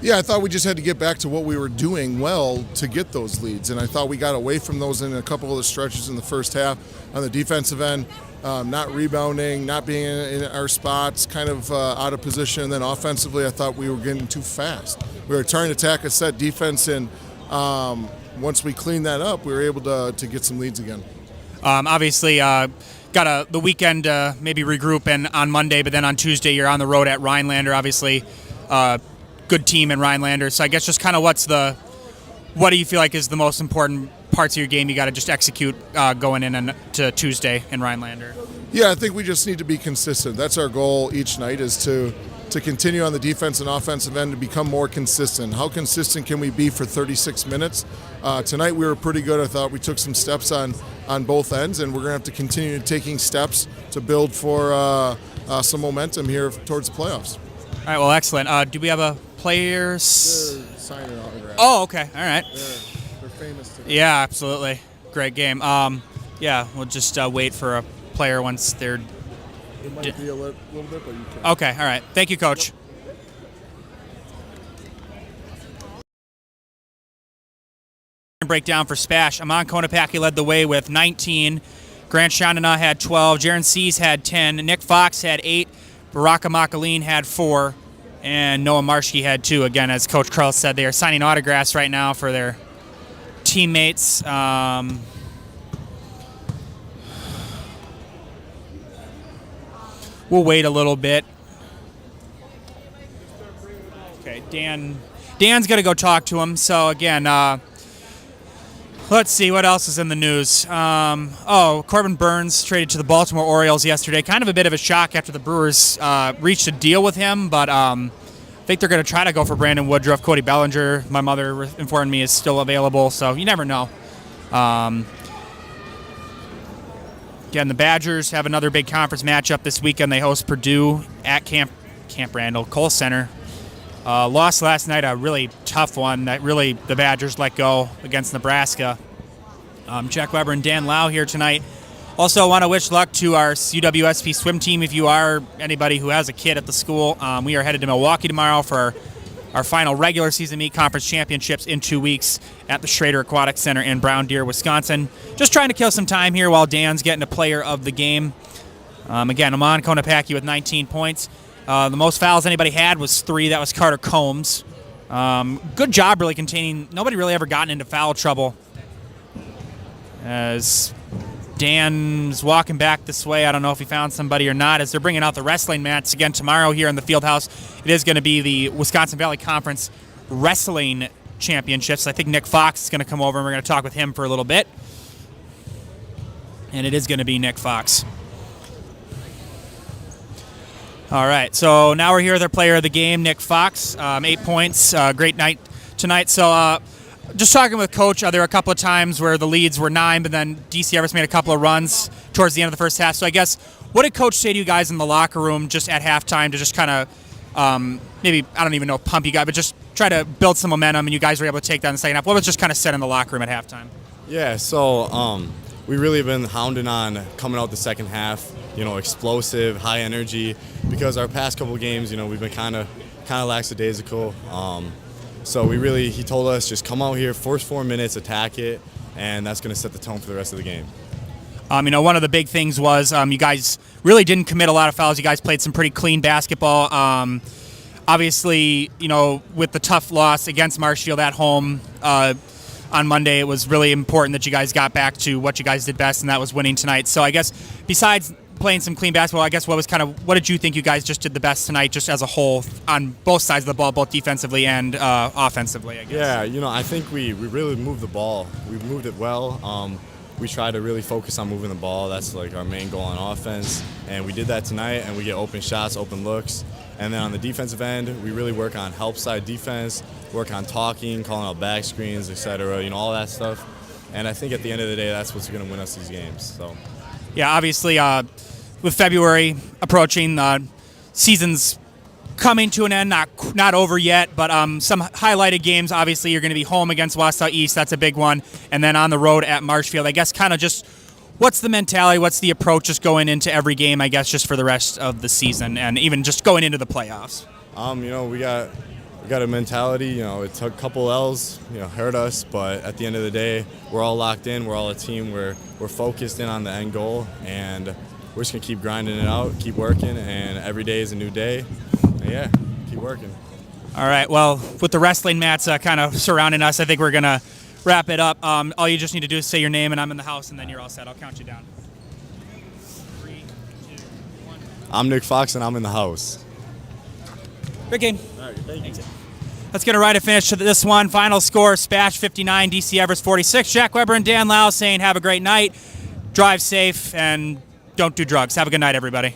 Yeah, I thought we just had to get back to what we were doing well to get those leads, and I thought we got away from those in a couple of the stretches in the first half. On the defensive end, not rebounding, not being in our spots, kind of out of position. And then offensively, I thought we were getting too fast. We were trying to attack a set defense, and once we cleaned that up, we were able to get some leads again. Obviously, got got the weekend to maybe regroup and on Monday, but then on Tuesday you're on the road at Rhinelander, obviously good team in Rhinelander. So I guess just kind of what do you feel like is the most important parts of your game you got to just execute going in to Tuesday in Rhinelander? Yeah, I think we just need to be consistent. That's our goal each night, is to continue on the defense and offensive end to become more consistent. How consistent can we be for 36 minutes? Tonight we were pretty good. I thought we took some steps on both ends, and we're going to have to continue taking steps to build for some momentum here towards the playoffs. All right, well, excellent. Do we have a players? They're signing autographs. Oh, okay. All right. They're famous today. Yeah, absolutely. Great game. Yeah, we'll just wait for a player once they're... It might be a little bit, but you can. Okay, all right. Thank you, Coach. Breakdown for SPASH. Amon Konopaki led the way with 19. Grant Chandana had 12. Jaron Sees had 10. Nick Fox had 8. Baraka Makaleen had 4. And Noah Marshke had 2. Again, as Coach Carl said, they are signing autographs right now for their teammates. We'll wait a little bit. Okay, Dan's going to go talk to him. So, again, let's see what else is in the news. Corbin Burns traded to the Baltimore Orioles yesterday. Kind of a bit of a shock after the Brewers reached a deal with him, but I think they're going to try to go for Brandon Woodruff. Cody Bellinger, my mother informed me, is still available, so you never know. Again, the Badgers have another big conference matchup this weekend. They host Purdue at Camp Randall, Kohl Center. Lost last night, a really tough one that really the Badgers let go against Nebraska. Jack Weber and Dan Lau here tonight. Also want to wish luck to our UWSP swim team. If you are anybody who has a kid at the school, we are headed to Milwaukee tomorrow for our final regular season meet conference championships in 2 weeks at the Schrader Aquatic Center in Brown Deer, Wisconsin. Just trying to kill some time here while Dan's getting a player of the game. Again, Amon Konopaki with 19 points. The most fouls anybody had was 3. That was Carter Combs. Good job really containing. Nobody really ever gotten into foul trouble. As Dan's walking back this way, I don't know if he found somebody or not, as they're bringing out the wrestling mats again tomorrow here in the field house. It is going to be the Wisconsin Valley Conference Wrestling Championships. I think Nick Fox is going to come over, and we're going to talk with him for a little bit. And it is going to be Nick Fox. All right, so now we're here with our player of the game, Nick Fox. 8 points, great night tonight. So just talking with Coach, there were a couple of times where the leads were 9, but then DC Everest made a couple of runs towards the end of the first half. So I guess, what did Coach say to you guys in the locker room just at halftime to just kind of maybe, I don't even know, pump you guys, but just try to build some momentum, and you guys were able to take that in the second half? What was just kind of said in the locker room at halftime? Yeah, so we really have been hounding on coming out the second half, explosive, high energy, because our past couple of games, we've been kind of lackadaisical. So he told us, just come out here, first 4 minutes, attack it, and that's going to set the tone for the rest of the game. One of the big things was you guys really didn't commit a lot of fouls. You guys played some pretty clean basketball. Obviously, with the tough loss against Marshfield at home on Monday, it was really important that you guys got back to what you guys did best, and that was winning tonight. So I guess besides playing some clean basketball, I guess what did you think you guys just did the best tonight, just as a whole, on both sides of the ball, both defensively and offensively, I guess? Yeah, I think we really moved the ball. We moved it well. We try to really focus on moving the ball. That's like our main goal on offense, and we did that tonight, and we get open shots, open looks. And then on the defensive end, we really work on help side defense, work on talking, calling out back screens, etc., all that stuff. And I think at the end of the day, that's what's going to win us these games. So, yeah, obviously, with February approaching, season's coming to an end, not over yet, but some highlighted games. Obviously, you're going to be home against Wausau East. That's a big one. And then on the road at Marshfield. I guess kind of just what's the mentality, what's the approach just going into every game, I guess, just for the rest of the season and even just going into the playoffs? We got a mentality. It took a couple L's, hurt us, but at the end of the day, we're all locked in. We're all a team. We're focused in on the end goal, and we're just going to keep grinding it out, keep working, and every day is a new day. And yeah, keep working. All right, well, with the wrestling mats kind of surrounding us, I think we're going to wrap it up. All you just need to do is say your name, and I'm in the house, and then you're all set. I'll count you down. I'm Nick Fox, and I'm in the house. Good game. All right, thanks. Let's get a right to finish to this one. Final score, SPASH 59, DC Everest 46. Jack Weber and Dan Lau saying have a great night, drive safe, and don't do drugs. Have a good night, everybody.